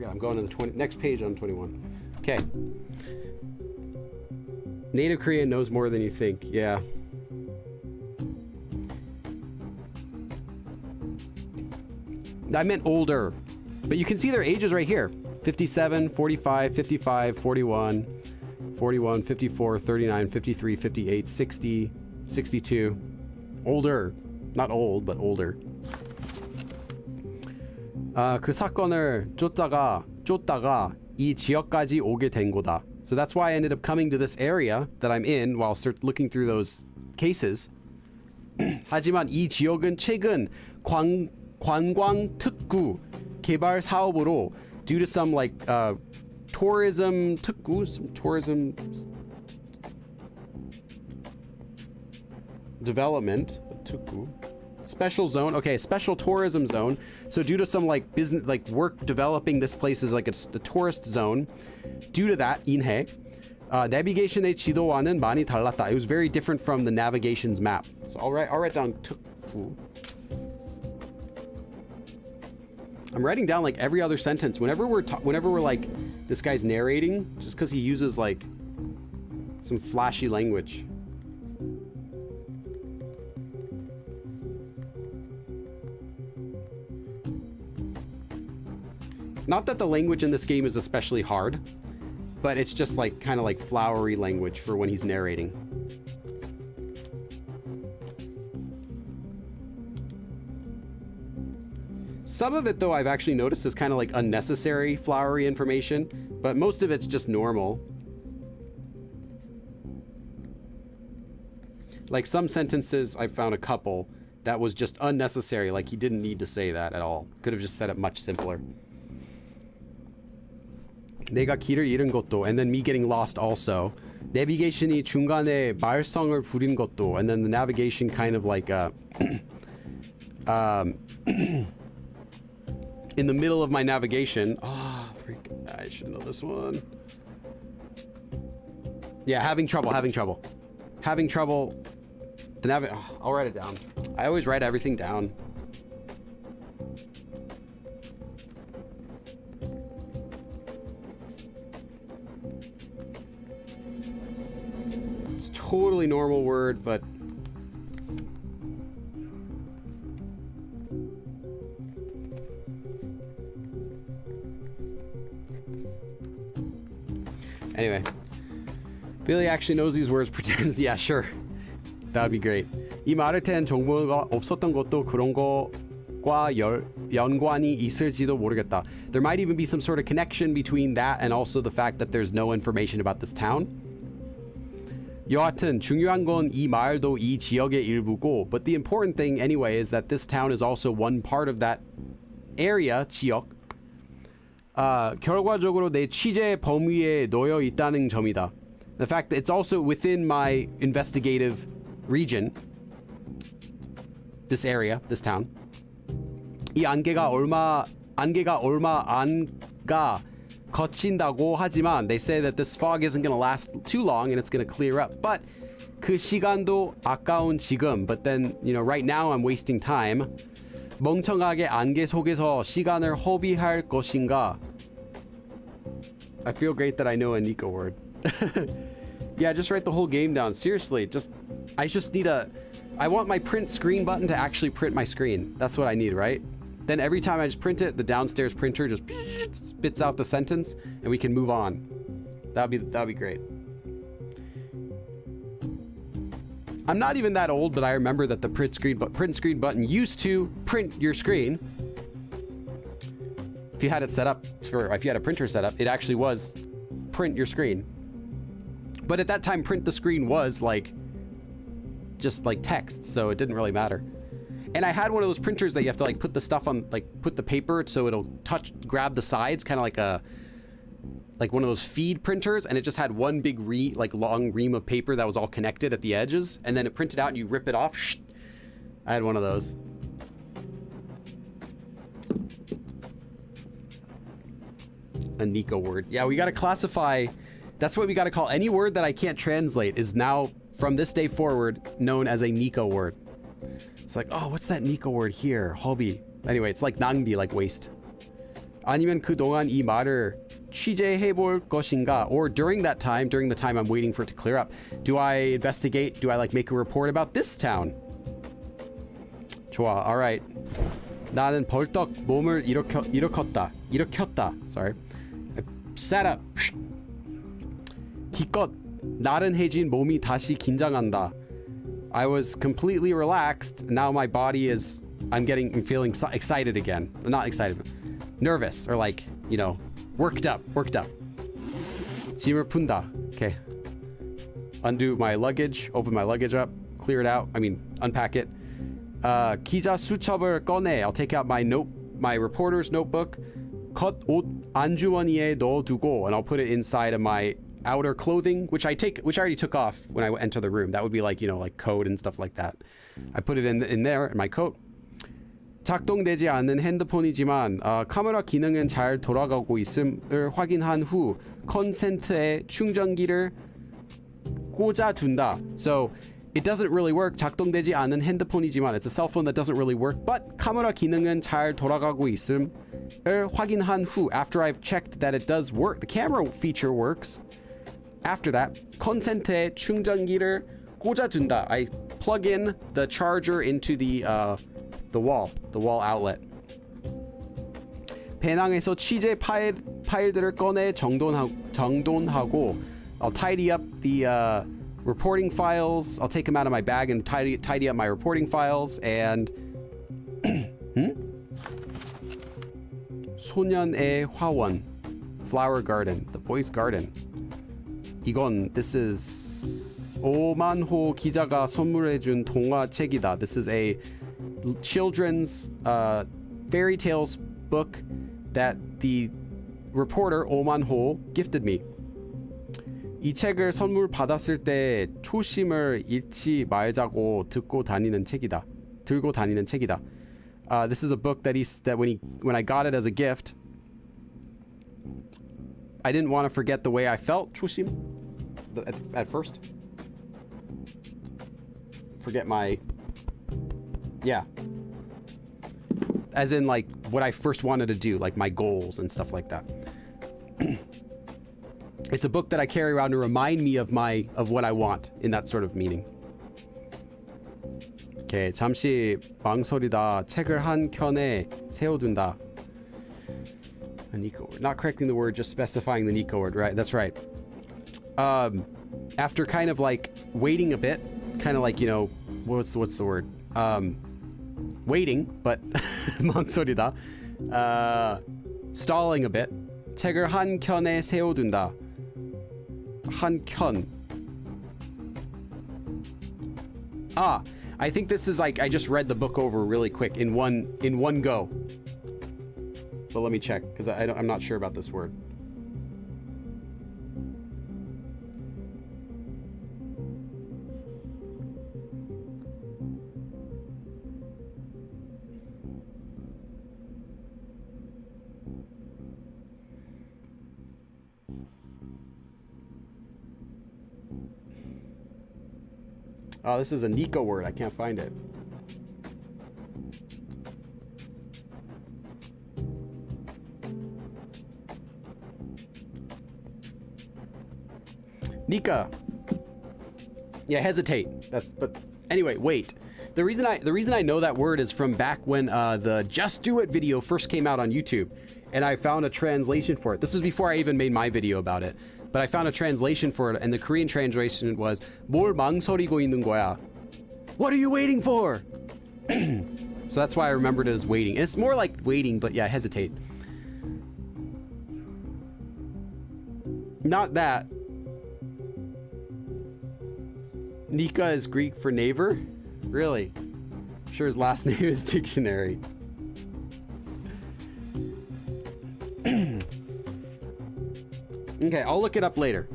I'm going to the next page on 21. Okay. Native Korean knows more than you think. Yeah. I meant older. But you can see their ages right here. 57, 45, 55, 41, 41, 54, 39, 53, 58, 60, 62. Older. Not old, but older. 그 사건을 쫓다가 이 지역까지 오게 된 거다. So that's why I ended up coming to this area that I'm in while looking through those cases. 하지만 이 지역은 최근 관광 특구 개발 사업으로 due to some like tourism 특구, some tourism development 특구. Special zone. Okay, special tourism zone. So due to some like business, like work developing this place is like a tourist zone. Due to that, 인해 navigation의 지도와는 많이 달랐다. It was very different from the navigation's map. So I'll write down 특구. I'm writing down like every other sentence whenever we're like this guy's narrating, just because he uses like some flashy language. Not that the language in this game is especially hard, but it's just like kind of like flowery language for when he's narrating. Some of it, though, I've actually noticed is kind of like unnecessary flowery information, but most of it's just normal. Like some sentences, I found a couple that was just unnecessary, like he didn't need to say that at all. Could have just said it much simpler. 내가 길을 잃은 것도, and then me getting lost also. 내비게이션이 중간에 말썽을 부린 것도, and then the navigation kind of like in the middle of my navigation. Oh, freak! I should know this one. Yeah, having trouble. The I'll write it down. I always write everything down. It's totally normal word, but anyway, Billy actually knows these words, pretends. Yeah, sure. That would be great. 이 말을 대한 정보가 없었던 것도 그런 거과 연관이 있을지도 모르겠다. There might even be some sort of connection between that and also the fact that there's no information about this town. 여하튼 중요한 건 이 마을도 이 지역의 일부고, but the important thing anyway is that this town is also one part of that area, 지역. 결과적으로 내 취재 범위에 놓여 있다는 점이다. The fact that it's also within my investigative region, this area, this town. 이 안개가 얼마 안가 거친다고 하지만 they say that this fog isn't going to last too long and it's going to clear up. But 그 시간도 아까운 지금. But then, you know, right now I'm wasting time. 멍청하게 안개 속에서 시간을 허비할 것인가? I feel great that I know a Nico word. Yeah, just write the whole game down. Seriously, I just need I want my print screen button to actually print my screen. That's what I need, right? Then every time I just print it, the downstairs printer just spits out the sentence and we can move on. That'd be great. I'm not even that old, but I remember that the print screen button used to print your screen. If you had it set up if you had a printer set up, it actually was print your screen. But at that time, print the screen was like just like text, so it didn't really matter. And I had one of those printers that you have to like put the stuff on, like put the paper so it'll grab the sides, kind of like one of those feed printers, and it just had one big long ream of paper that was all connected at the edges, and then it printed out and you rip it off. I had one of those. A Nico word. Yeah, we gotta classify. That's what we gotta call any word that I can't translate is now from this day forward known as a Nico word. It's like, oh, what's that Nico word here? Hobby. Anyway, it's like 낭비, like waste. 아니면 그동안 이 말을 취재해볼 것인가? Or during the time I'm waiting for it to clear up, do I investigate? Do I like make a report about this town? 좋아. All right. 나는 벌떡 몸을 일으켰다. Sorry. I sat up. 기껏 나른해진 몸이 다시 긴장한다. I was completely relaxed. Now my body is, I'm feeling excited again. Not excited, nervous, or like, you know, worked up. 짐을 푼다. Okay. Undo my luggage, open my luggage up, clear it out. Unpack it. 기자 수첩을 꺼내. I'll take out my reporter's notebook. 겉 옷 안주머니에 넣어두고, and I'll put it inside of my outer clothing, which I already took off when I enter the room. That would be like, you know, like coat and stuff like that. I put it in there in my coat. 작동되지 않는 핸드폰이지만 카메라 기능은 잘 돌아가고 있음을 확인한 후 콘센트에 충전기를 꽂아둔다. So It doesn't really work. 작동되지 않은 핸드폰이지만 it's a cell phone that doesn't really work. But 카메라 기능은 잘 돌아가고 있음을 확인한 후, after I've checked that it does work, the camera feature works. After that, 콘센트에 충전기를 꽂아둔다. I plug in the charger into the wall outlet. 배낭에서 취재 파일들을 꺼내 정돈하고 I'll tidy up the reporting files. I'll take them out of my bag and tidy up my reporting files. And 소년의 화원, flower garden, the boy's garden. This is 오만호 기자가 선물해준 동화책이다. This is a children's fairy tales book that the reporter 오만호 gifted me. 이 책을 선물 받았을 때 초심을 잃지 말자고 들고 다니는 책이다. This is a book that when I got it as a gift, I didn't want to forget the way I felt. 초심 at first. Forget my as in like what I first wanted to do, like my goals and stuff like that. It's a book that I carry around to remind me of what I want in that sort of meaning. Okay, 잠시 망설이다. 책을 한 켠에 세워둔다. A Nico word. Not correcting the word, just specifying the Nico word. Right, that's right. After kind of like waiting a bit, kind of like, you know, what's the word? Waiting, but 망설이다. Stalling a bit. 책을 한 켠에 세워둔다. 한 켠. I think this is like I just read the book over really quick in one go. But let me check because I'm not sure about this word. Oh, this is a Nico word. I can't find it. Nika. Yeah, hesitate. But anyway, wait. The reason I know that word is from back when the Just Do It video first came out on YouTube, and I found a translation for it. This was before I even made my video about it. But I found a translation for it, and the Korean translation was 뭘 망설이고 있는 거야? What are you waiting for? So that's why I remembered it as waiting. And it's more like waiting, but yeah, hesitate. Not that. Nika is Greek for neighbor? Really? I'm sure his last name is dictionary. Okay, I'll look it up later.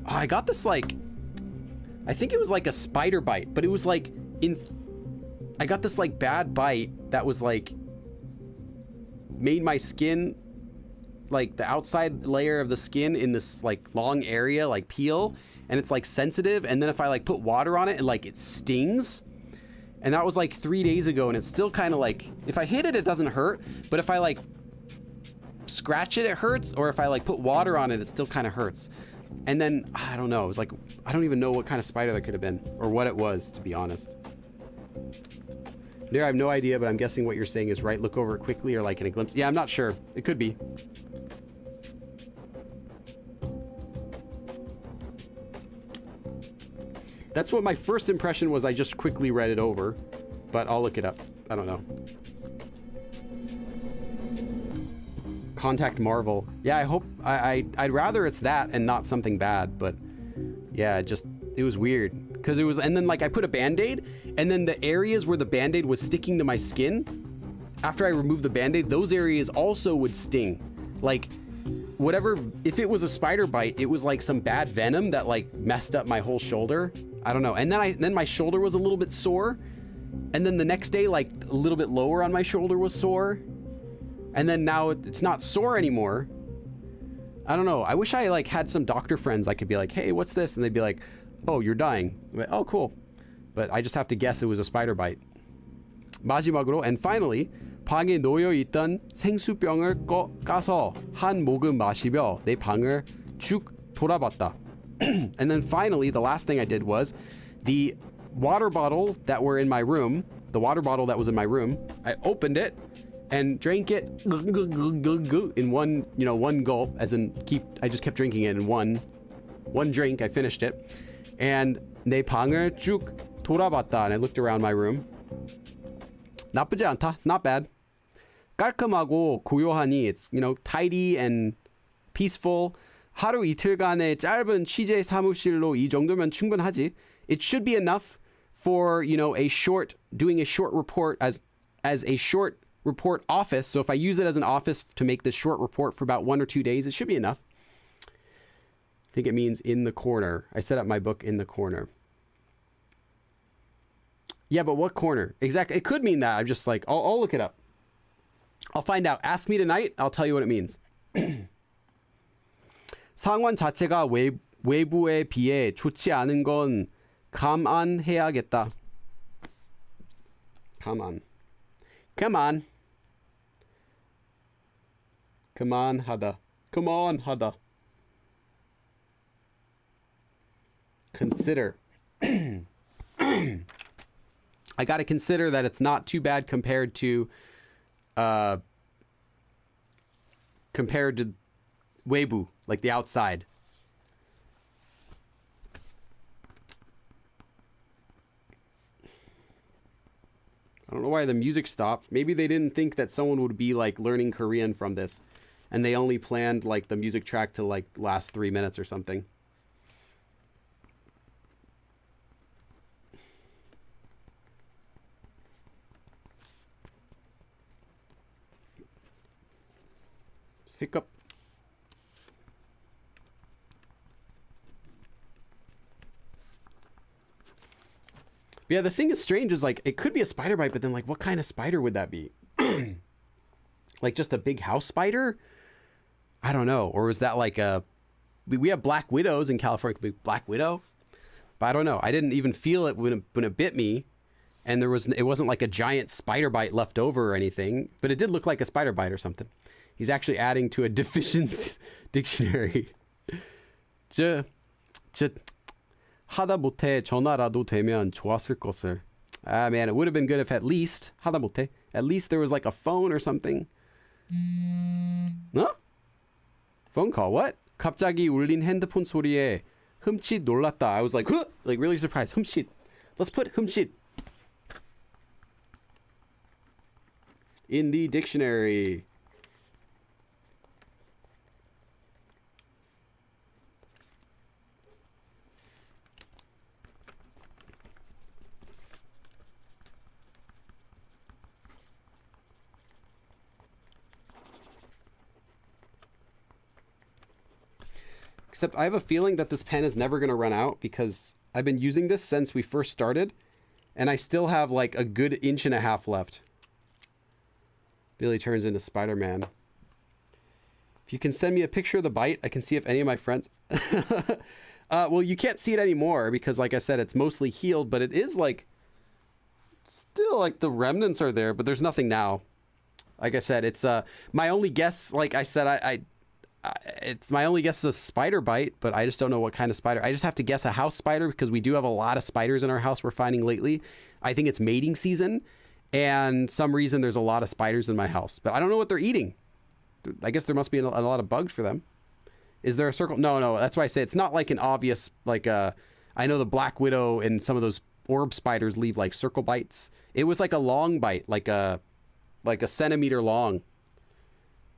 Oh, I got this like, I think it was like a spider bite, but it was like I got this like bad bite that was like, made my skin, like the outside layer of the skin in this like long area, like peel, and it's like sensitive. And then if I like put water on it, it stings. And that was like 3 days ago, and it's still kind of like, if I hit it, it doesn't hurt. But if I like scratch it, it hurts. Or if I like put water on it, it still kind of hurts. And then, I don't know, it was like, I don't even know what kind of spider that could have been, or what it was, to be honest. There, I have no idea, but I'm guessing what you're saying is right. Look over it quickly, or like in a glimpse. Yeah, I'm not sure. It could be. That's what my first impression was. I just quickly read it over, but I'll look it up. I don't know. Contact Marvel. Yeah, I hope I'd rather it's that and not something bad, but yeah, it was weird because it was, and then like I put a band-aid, and then the areas where the band-aid was sticking to my skin, after I removed the band-aid, those areas also would sting. Like whatever, if it was a spider bite, it was like some bad venom that like messed up my whole shoulder. I don't know. And then my shoulder was a little bit sore, and then the next day like a little bit lower on my shoulder was sore. And then now it's not sore anymore, I don't know. I wish I like had some doctor friends I could be like, hey, what's this? And they'd be like, oh, you're dying. I'm like, oh, cool. But I just have to guess it was a spider bite. 마지막으로, and finally, 방에 놓여 있던 생수병을 까서 한 모금 마시며 내 방을 쭉 돌아봤다. And then finally, the last thing I did was the water bottle that were in my room, the water bottle that was in my room, I opened it and drank it in one gulp, as in I just kept drinking it in one drink. I finished it. And 내 방을 쭉 돌아봤다. And I looked around my room. 나쁘지 않다. It's not bad. 깔끔하고 고요하니, it's, tidy and peaceful. 하루 이틀간의 짧은 취재 사무실로 이 정도면 충분하지. It should be enough for, doing a short report as a short report office. So if I use it as an office to make this short report for about 1 or 2 days, it should be enough. I think it means in the corner. I set up my book in the corner. Yeah, but what corner? Exactly. It could mean that. I'm just like, I'll look it up. I'll find out. Ask me tonight. I'll tell you what it means. 상황 자체가 외부에 비해 좋지 않은 건 감안해야겠다. Come on. 하다. Consider. I got to consider that it's not too bad compared to 외부, like the outside. I don't know why the music stopped. Maybe they didn't think that someone would be like learning Korean from this, and they only planned like the music track to like last 3 minutes or something. Hiccup. Yeah, the thing is strange is like it could be a spider bite, but then like what kind of spider would that be? Like just a big house spider? I don't know. Or is that like we have black widows in California, big black widow? But I don't know. I didn't even feel it when it bit me, and it wasn't like a giant spider bite left over or anything, but it did look like a spider bite or something. He's actually adding to a deficiency dictionary. 하다 못해 전화라도 되면 좋았을 것을. Ah, man, it would have been good if at least 하다 못해. At least there was like a phone or something. Huh? Phone call. What? 갑자기 울린 핸드폰 소리에 흠칫 놀랐다. I was like, huh? Like really surprised. 흠칫. Let's put 흠칫 in the dictionary. Except I have a feeling that this pen is never going to run out because I've been using this since we first started, and I still have like a good 1.5 inches left. Billy turns into Spider-Man. If you can send me a picture of the bite, I can see if any of my friends... well, you can't see it anymore because, like I said, it's mostly healed, but it is like... Still, like, the remnants are there, but there's nothing now. Like I said, it's... my only guess, like I said, it's my only guess is a spider bite, but I just don't know what kind of spider. I just have to guess a house spider because we do have a lot of spiders in our house we're finding lately. I think it's mating season, and some reason there's a lot of spiders in my house, but I don't know what they're eating. I guess there must be a lot of bugs for them. Is there a circle? No. That's why I say it's not like an obvious, like I know the black widow and some of those orb spiders leave like circle bites. It was like a long bite, like a centimeter long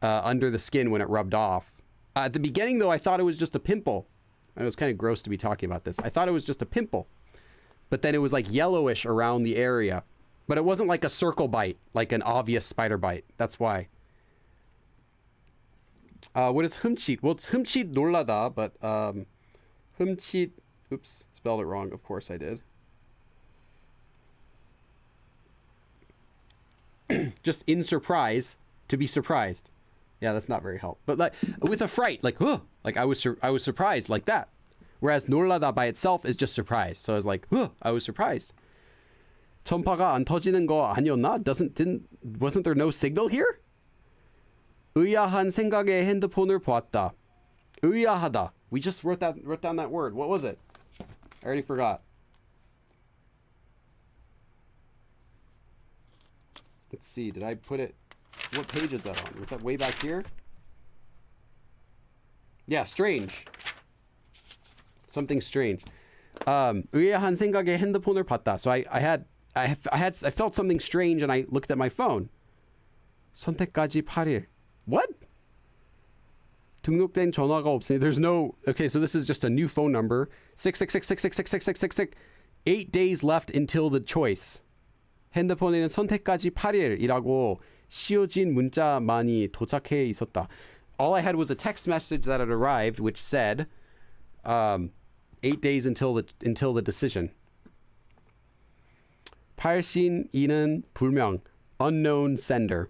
under the skin when it rubbed off. At the beginning, though, I thought it was just a pimple. It was kind of gross to be talking about this. I thought it was just a pimple. But then it was like yellowish around the area. But it wasn't like a circle bite, like an obvious spider bite. That's why. What is 흠칫? Well, it's 흠칫 놀라다, but 흠칫... Oops, spelled it wrong. Of course I did. Just in surprise, to be surprised. Yeah, that's not very helpful. But like with a fright, like like I was surprised like that. Whereas 놀라다 by itself is just surprised. So I was like, I was surprised. 전파가 안 터지는 거 아니었나? Wasn't there no signal here? 의아한 생각에 핸드폰을 보았다. 의아하다. We just wrote down that word. What was it? I already forgot. Let's see. Did I put it? What page is that on? Was that way back here? Yeah, strange. Something strange. 의아한 생각에 핸드폰을 봤다. So I felt something strange and I looked at my phone. 선택까지 8일. What? 등록된 전화가 없으니 there's no. Okay, so this is just a new phone number. 66666666666. 8 days left until the choice. 핸드폰에는 선택까지 8일이라고 씌워진 문자만이 도착해 있었다. All I had was a text message that had arrived which said 8 days until the decision. 발신인은 불명. Unknown sender.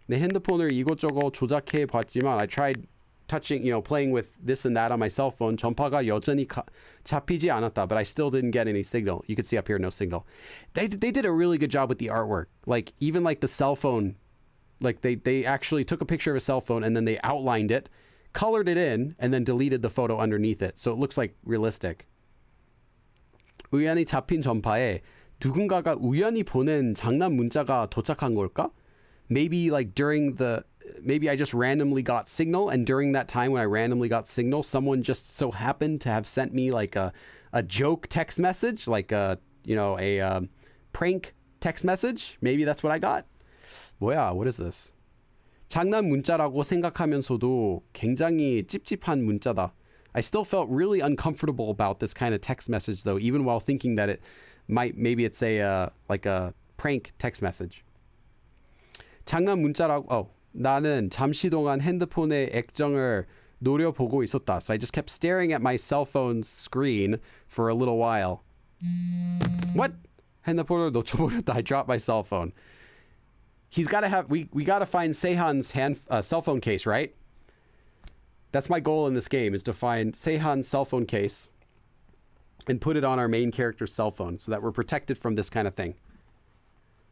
내 핸드폰을 이것저것 조작해 봤지만 I tried touching, playing with this and that on my cell phone. 전파가 여전히 잡히지 않았다, but I still didn't get any signal. You could see up here, no signal. They did a really good job with the artwork. Like even like the cell phone, like they actually took a picture of a cell phone and then they outlined it, colored it in, and then deleted the photo underneath it. So it looks like realistic. 우연히 잡힌 전파에 누군가가 우연히 보낸 장난 문자가 도착한 걸까? Maybe maybe I just randomly got signal, and during that time when I randomly got signal, someone just so happened to have sent me like a joke text message, like a prank text message. Maybe that's what I got. 뭐야, what is this? 장난 문자라고 생각하면서도 굉장히 찝찝한 문자다. I still felt really uncomfortable about this kind of text message though, even while thinking that maybe it's like a prank text message. 장난 문자라고. 나는 잠시 동안 핸드폰의 액정을 노려보고 있었다. So I just kept staring at my cell phone's screen for a little while. What? 핸드폰을 놓쳐버렸다. I dropped my cell phone. He's got to have. We got to find Sehan's cell phone case, right? That's my goal in this game, is to find Sehan's cell phone case and put it on our main character's cell phone so that we're protected from this kind of thing.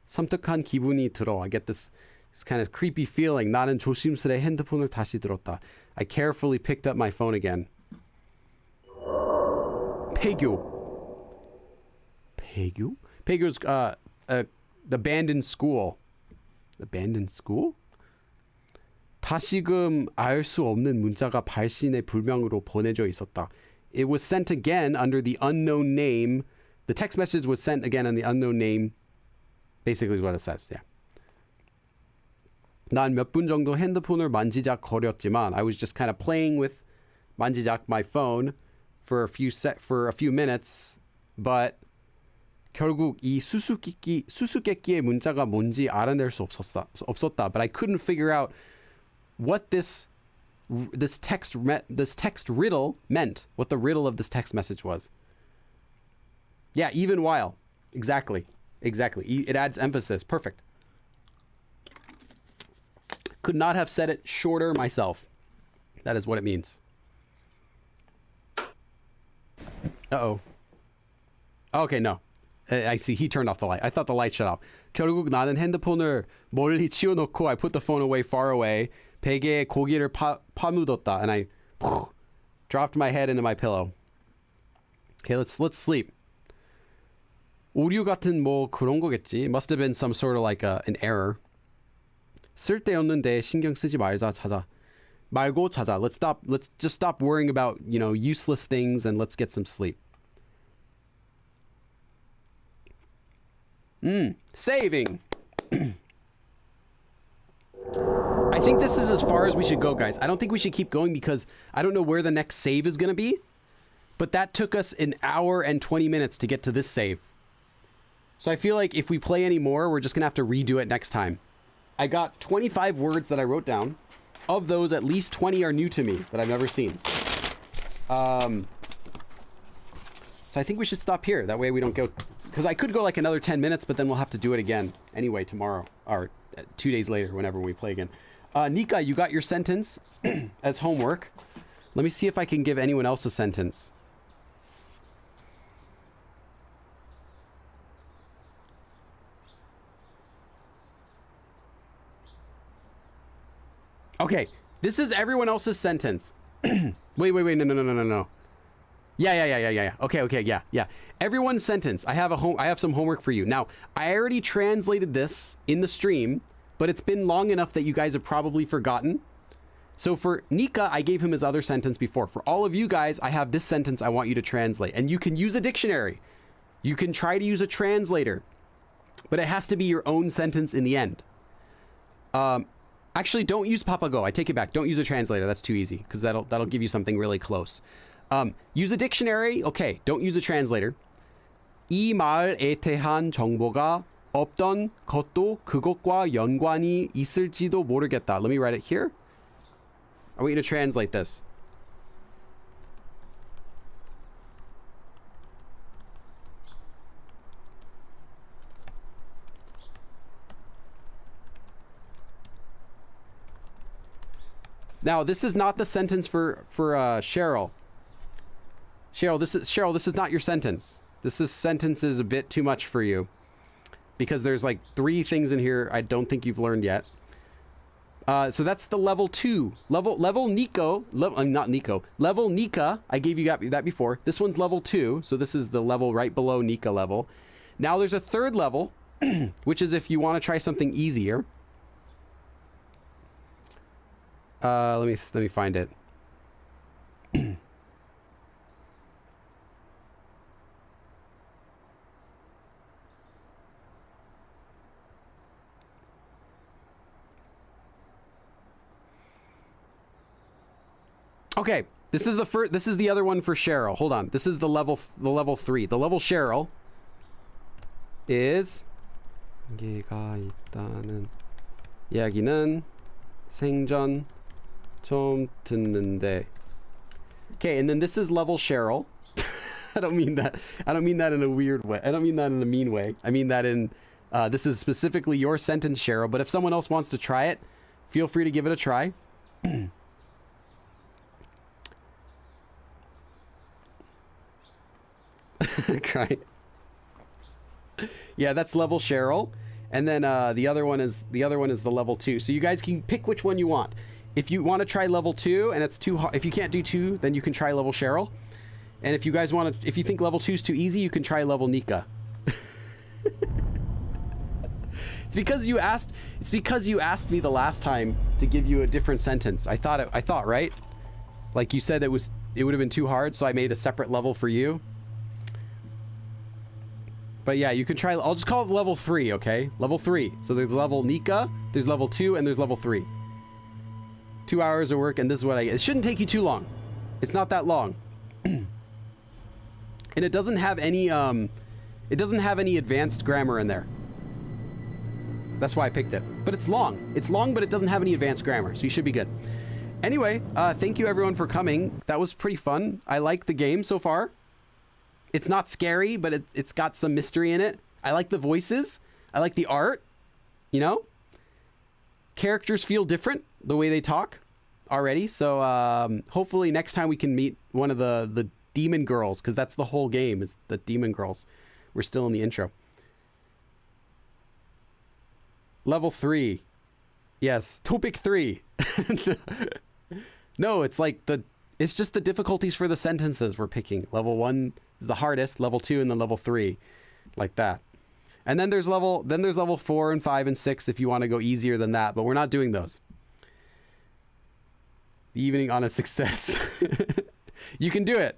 섬뜩한 기분이 들어. I get this kind of creepy feeling. 나는 조심스레 핸드폰을 다시 들었다. I carefully picked up my phone again. 폐교. 폐교? 폐교's abandoned school. Abandoned school? 다시금 알 수 없는 문자가 발신의 불명으로 보내져 있었다. It was sent again under the unknown name. The text message was sent again on the unknown name. Basically is what it says, yeah. 난 몇 분 정도 핸드폰을 만지작거렸지만 I was just kind of playing with 만지작 my phone for a few minutes, but 결국 이 수수께끼의 문자가 뭔지 알아낼 수 없었다. But I couldn't figure out what this text riddle meant. What the riddle of this text message was. Yeah, even while. Exactly. It adds emphasis. Perfect. Could not have said it shorter myself. That is what it means. Uh-oh. Okay, no. I see. He turned off the light. I thought the light shut off. 결국 나는 핸드폰을 멀리 치워놓고 I put the phone away far away. 베개에 고기를 파묻었다. And I dropped my head into my pillow. Okay, let's sleep. 오류 같은 뭐 그런 거겠지. Must have been some sort of like an error. 쓸데없는데 신경 쓰지 자자. Let's just stop worrying about, useless things and let's get some sleep. Saving. I think this is as far as we should go, guys. I don't think we should keep going because I don't know where the next save is going to be. But that took us an hour and 20 minutes to get to this save. So I feel like if we play any more, we're just going to have to redo it next time. I got 25 words that I wrote down. Of those, at least 20 are new to me that I've never seen. So I think we should stop here. That way we don't because I could go like another 10 minutes, but then we'll have to do it again anyway tomorrow or 2 days later, whenever we play again. Nika, you got your sentence as homework. Let me see if I can give anyone else a sentence. Okay, this is everyone else's sentence. Wait, no. Yeah. Okay, yeah. Everyone's sentence. I have some homework for you. Now, I already translated this in the stream, but it's been long enough that you guys have probably forgotten. So for Nika, I gave him his other sentence before. For all of you guys, I have this sentence I want you to translate. And you can use a dictionary. You can try to use a translator. But it has to be your own sentence in the end. Actually, don't use Papago. I take it back. Don't use a translator. That's too easy, because that'll give you something really close. Use a dictionary. Okay, don't use a translator. 이 마을에 대한 정보가 없던 것도 그것과 연관이 있을지도 모르겠다. Let me write it here. I want you to translate this. Now, this is not the sentence for Cheryl. Cheryl, this is not your sentence. This sentence is a bit too much for you, because there's like 3 things in here I don't think you've learned yet. So that's the level 2. Level Nico, not Nico. Level Nika, I gave you that before. This one's level 2, so this is the level right below Nika level. Now there's a 3rd level, which is if you want to try something easier. Let me find it. Okay, this is the other one for Cheryl. Hold on. This is the level 3. The level Cheryl is 기가 있다는 이야기는 생전 처음 듣는데. Okay, and then this is level Cheryl. I don't mean that in a weird way. I don't mean that in a mean way. I mean that in this is specifically your sentence, Cheryl, but if someone else wants to try it, feel free to give it a try. Cry. Yeah, that's level Cheryl, and then the other one is the level 2. So you guys can pick which one you want. If you want to try level 2 and it's too hard, if you can't do 2, then you can try level Cheryl. And if you guys want to, if you think level 2 is too easy, you can try level Nika. It's because you asked me the last time to give you a different sentence. I thought, right? Like you said it would have been too hard, so I made a separate level for you. But yeah, you can try. I'll just call it level 3, okay? Level 3. So there's level Nika, there's level 2, and there's level 3. 2 hours of work, and this is what I get. It shouldn't take you too long. It's not that long. And it doesn't have any advanced grammar in there. That's why I picked it. But it's long. It's long, but it doesn't have any advanced grammar, so you should be good. Anyway, thank you everyone for coming. That was pretty fun. I like the game so far. It's not scary, but it's got some mystery in it. I like the voices. I like the art. You know? Characters feel different the way they talk already. So hopefully next time we can meet one of the demon girls, because that's the whole game. It's the demon girls. We're still in the intro. Level 3. Yes. Topic 3. No, it's like it's just the difficulties for the sentences we're picking. Level 1 is the hardest, level 2, and then level 3. Like that. And then there's level 4 and 5 and 6 if you want to go easier than that, but we're not doing those. The evening on a success. You can do it.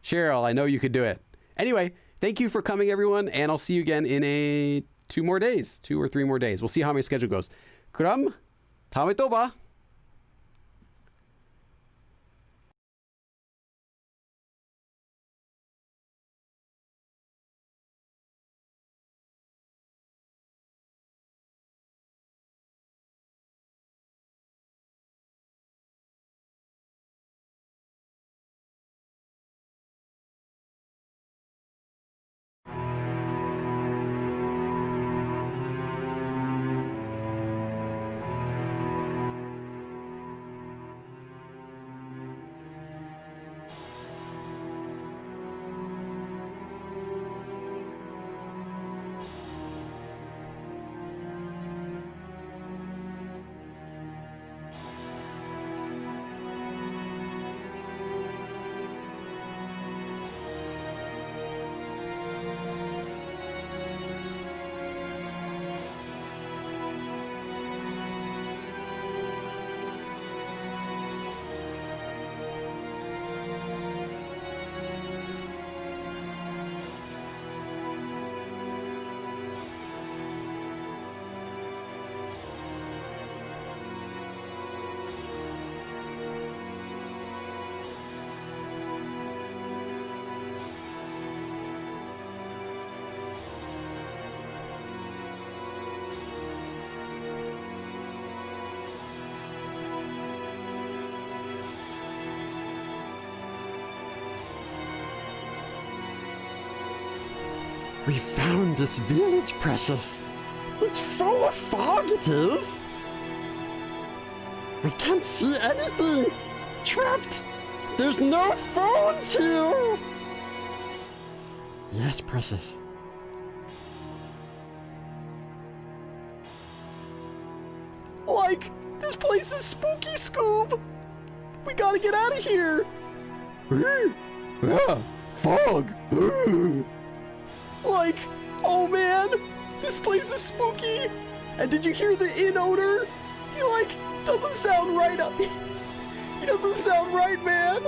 Cheryl, I know you could do it. Anyway, thank you for coming, everyone, and I'll see you again in 2 or 3 more days. We'll see how my schedule goes. 그럼 다음에 또 봐. We found this village, Precious. It's full of fog, it is. We can't see anything. Trapped. There's no phones here. Yes, Precious. Like, this place is spooky, Scoob. We gotta get out of here. Yeah, fog. Like, oh man, this place is spooky. And did you hear the inn odor? He like doesn't sound right. He doesn't sound right, man.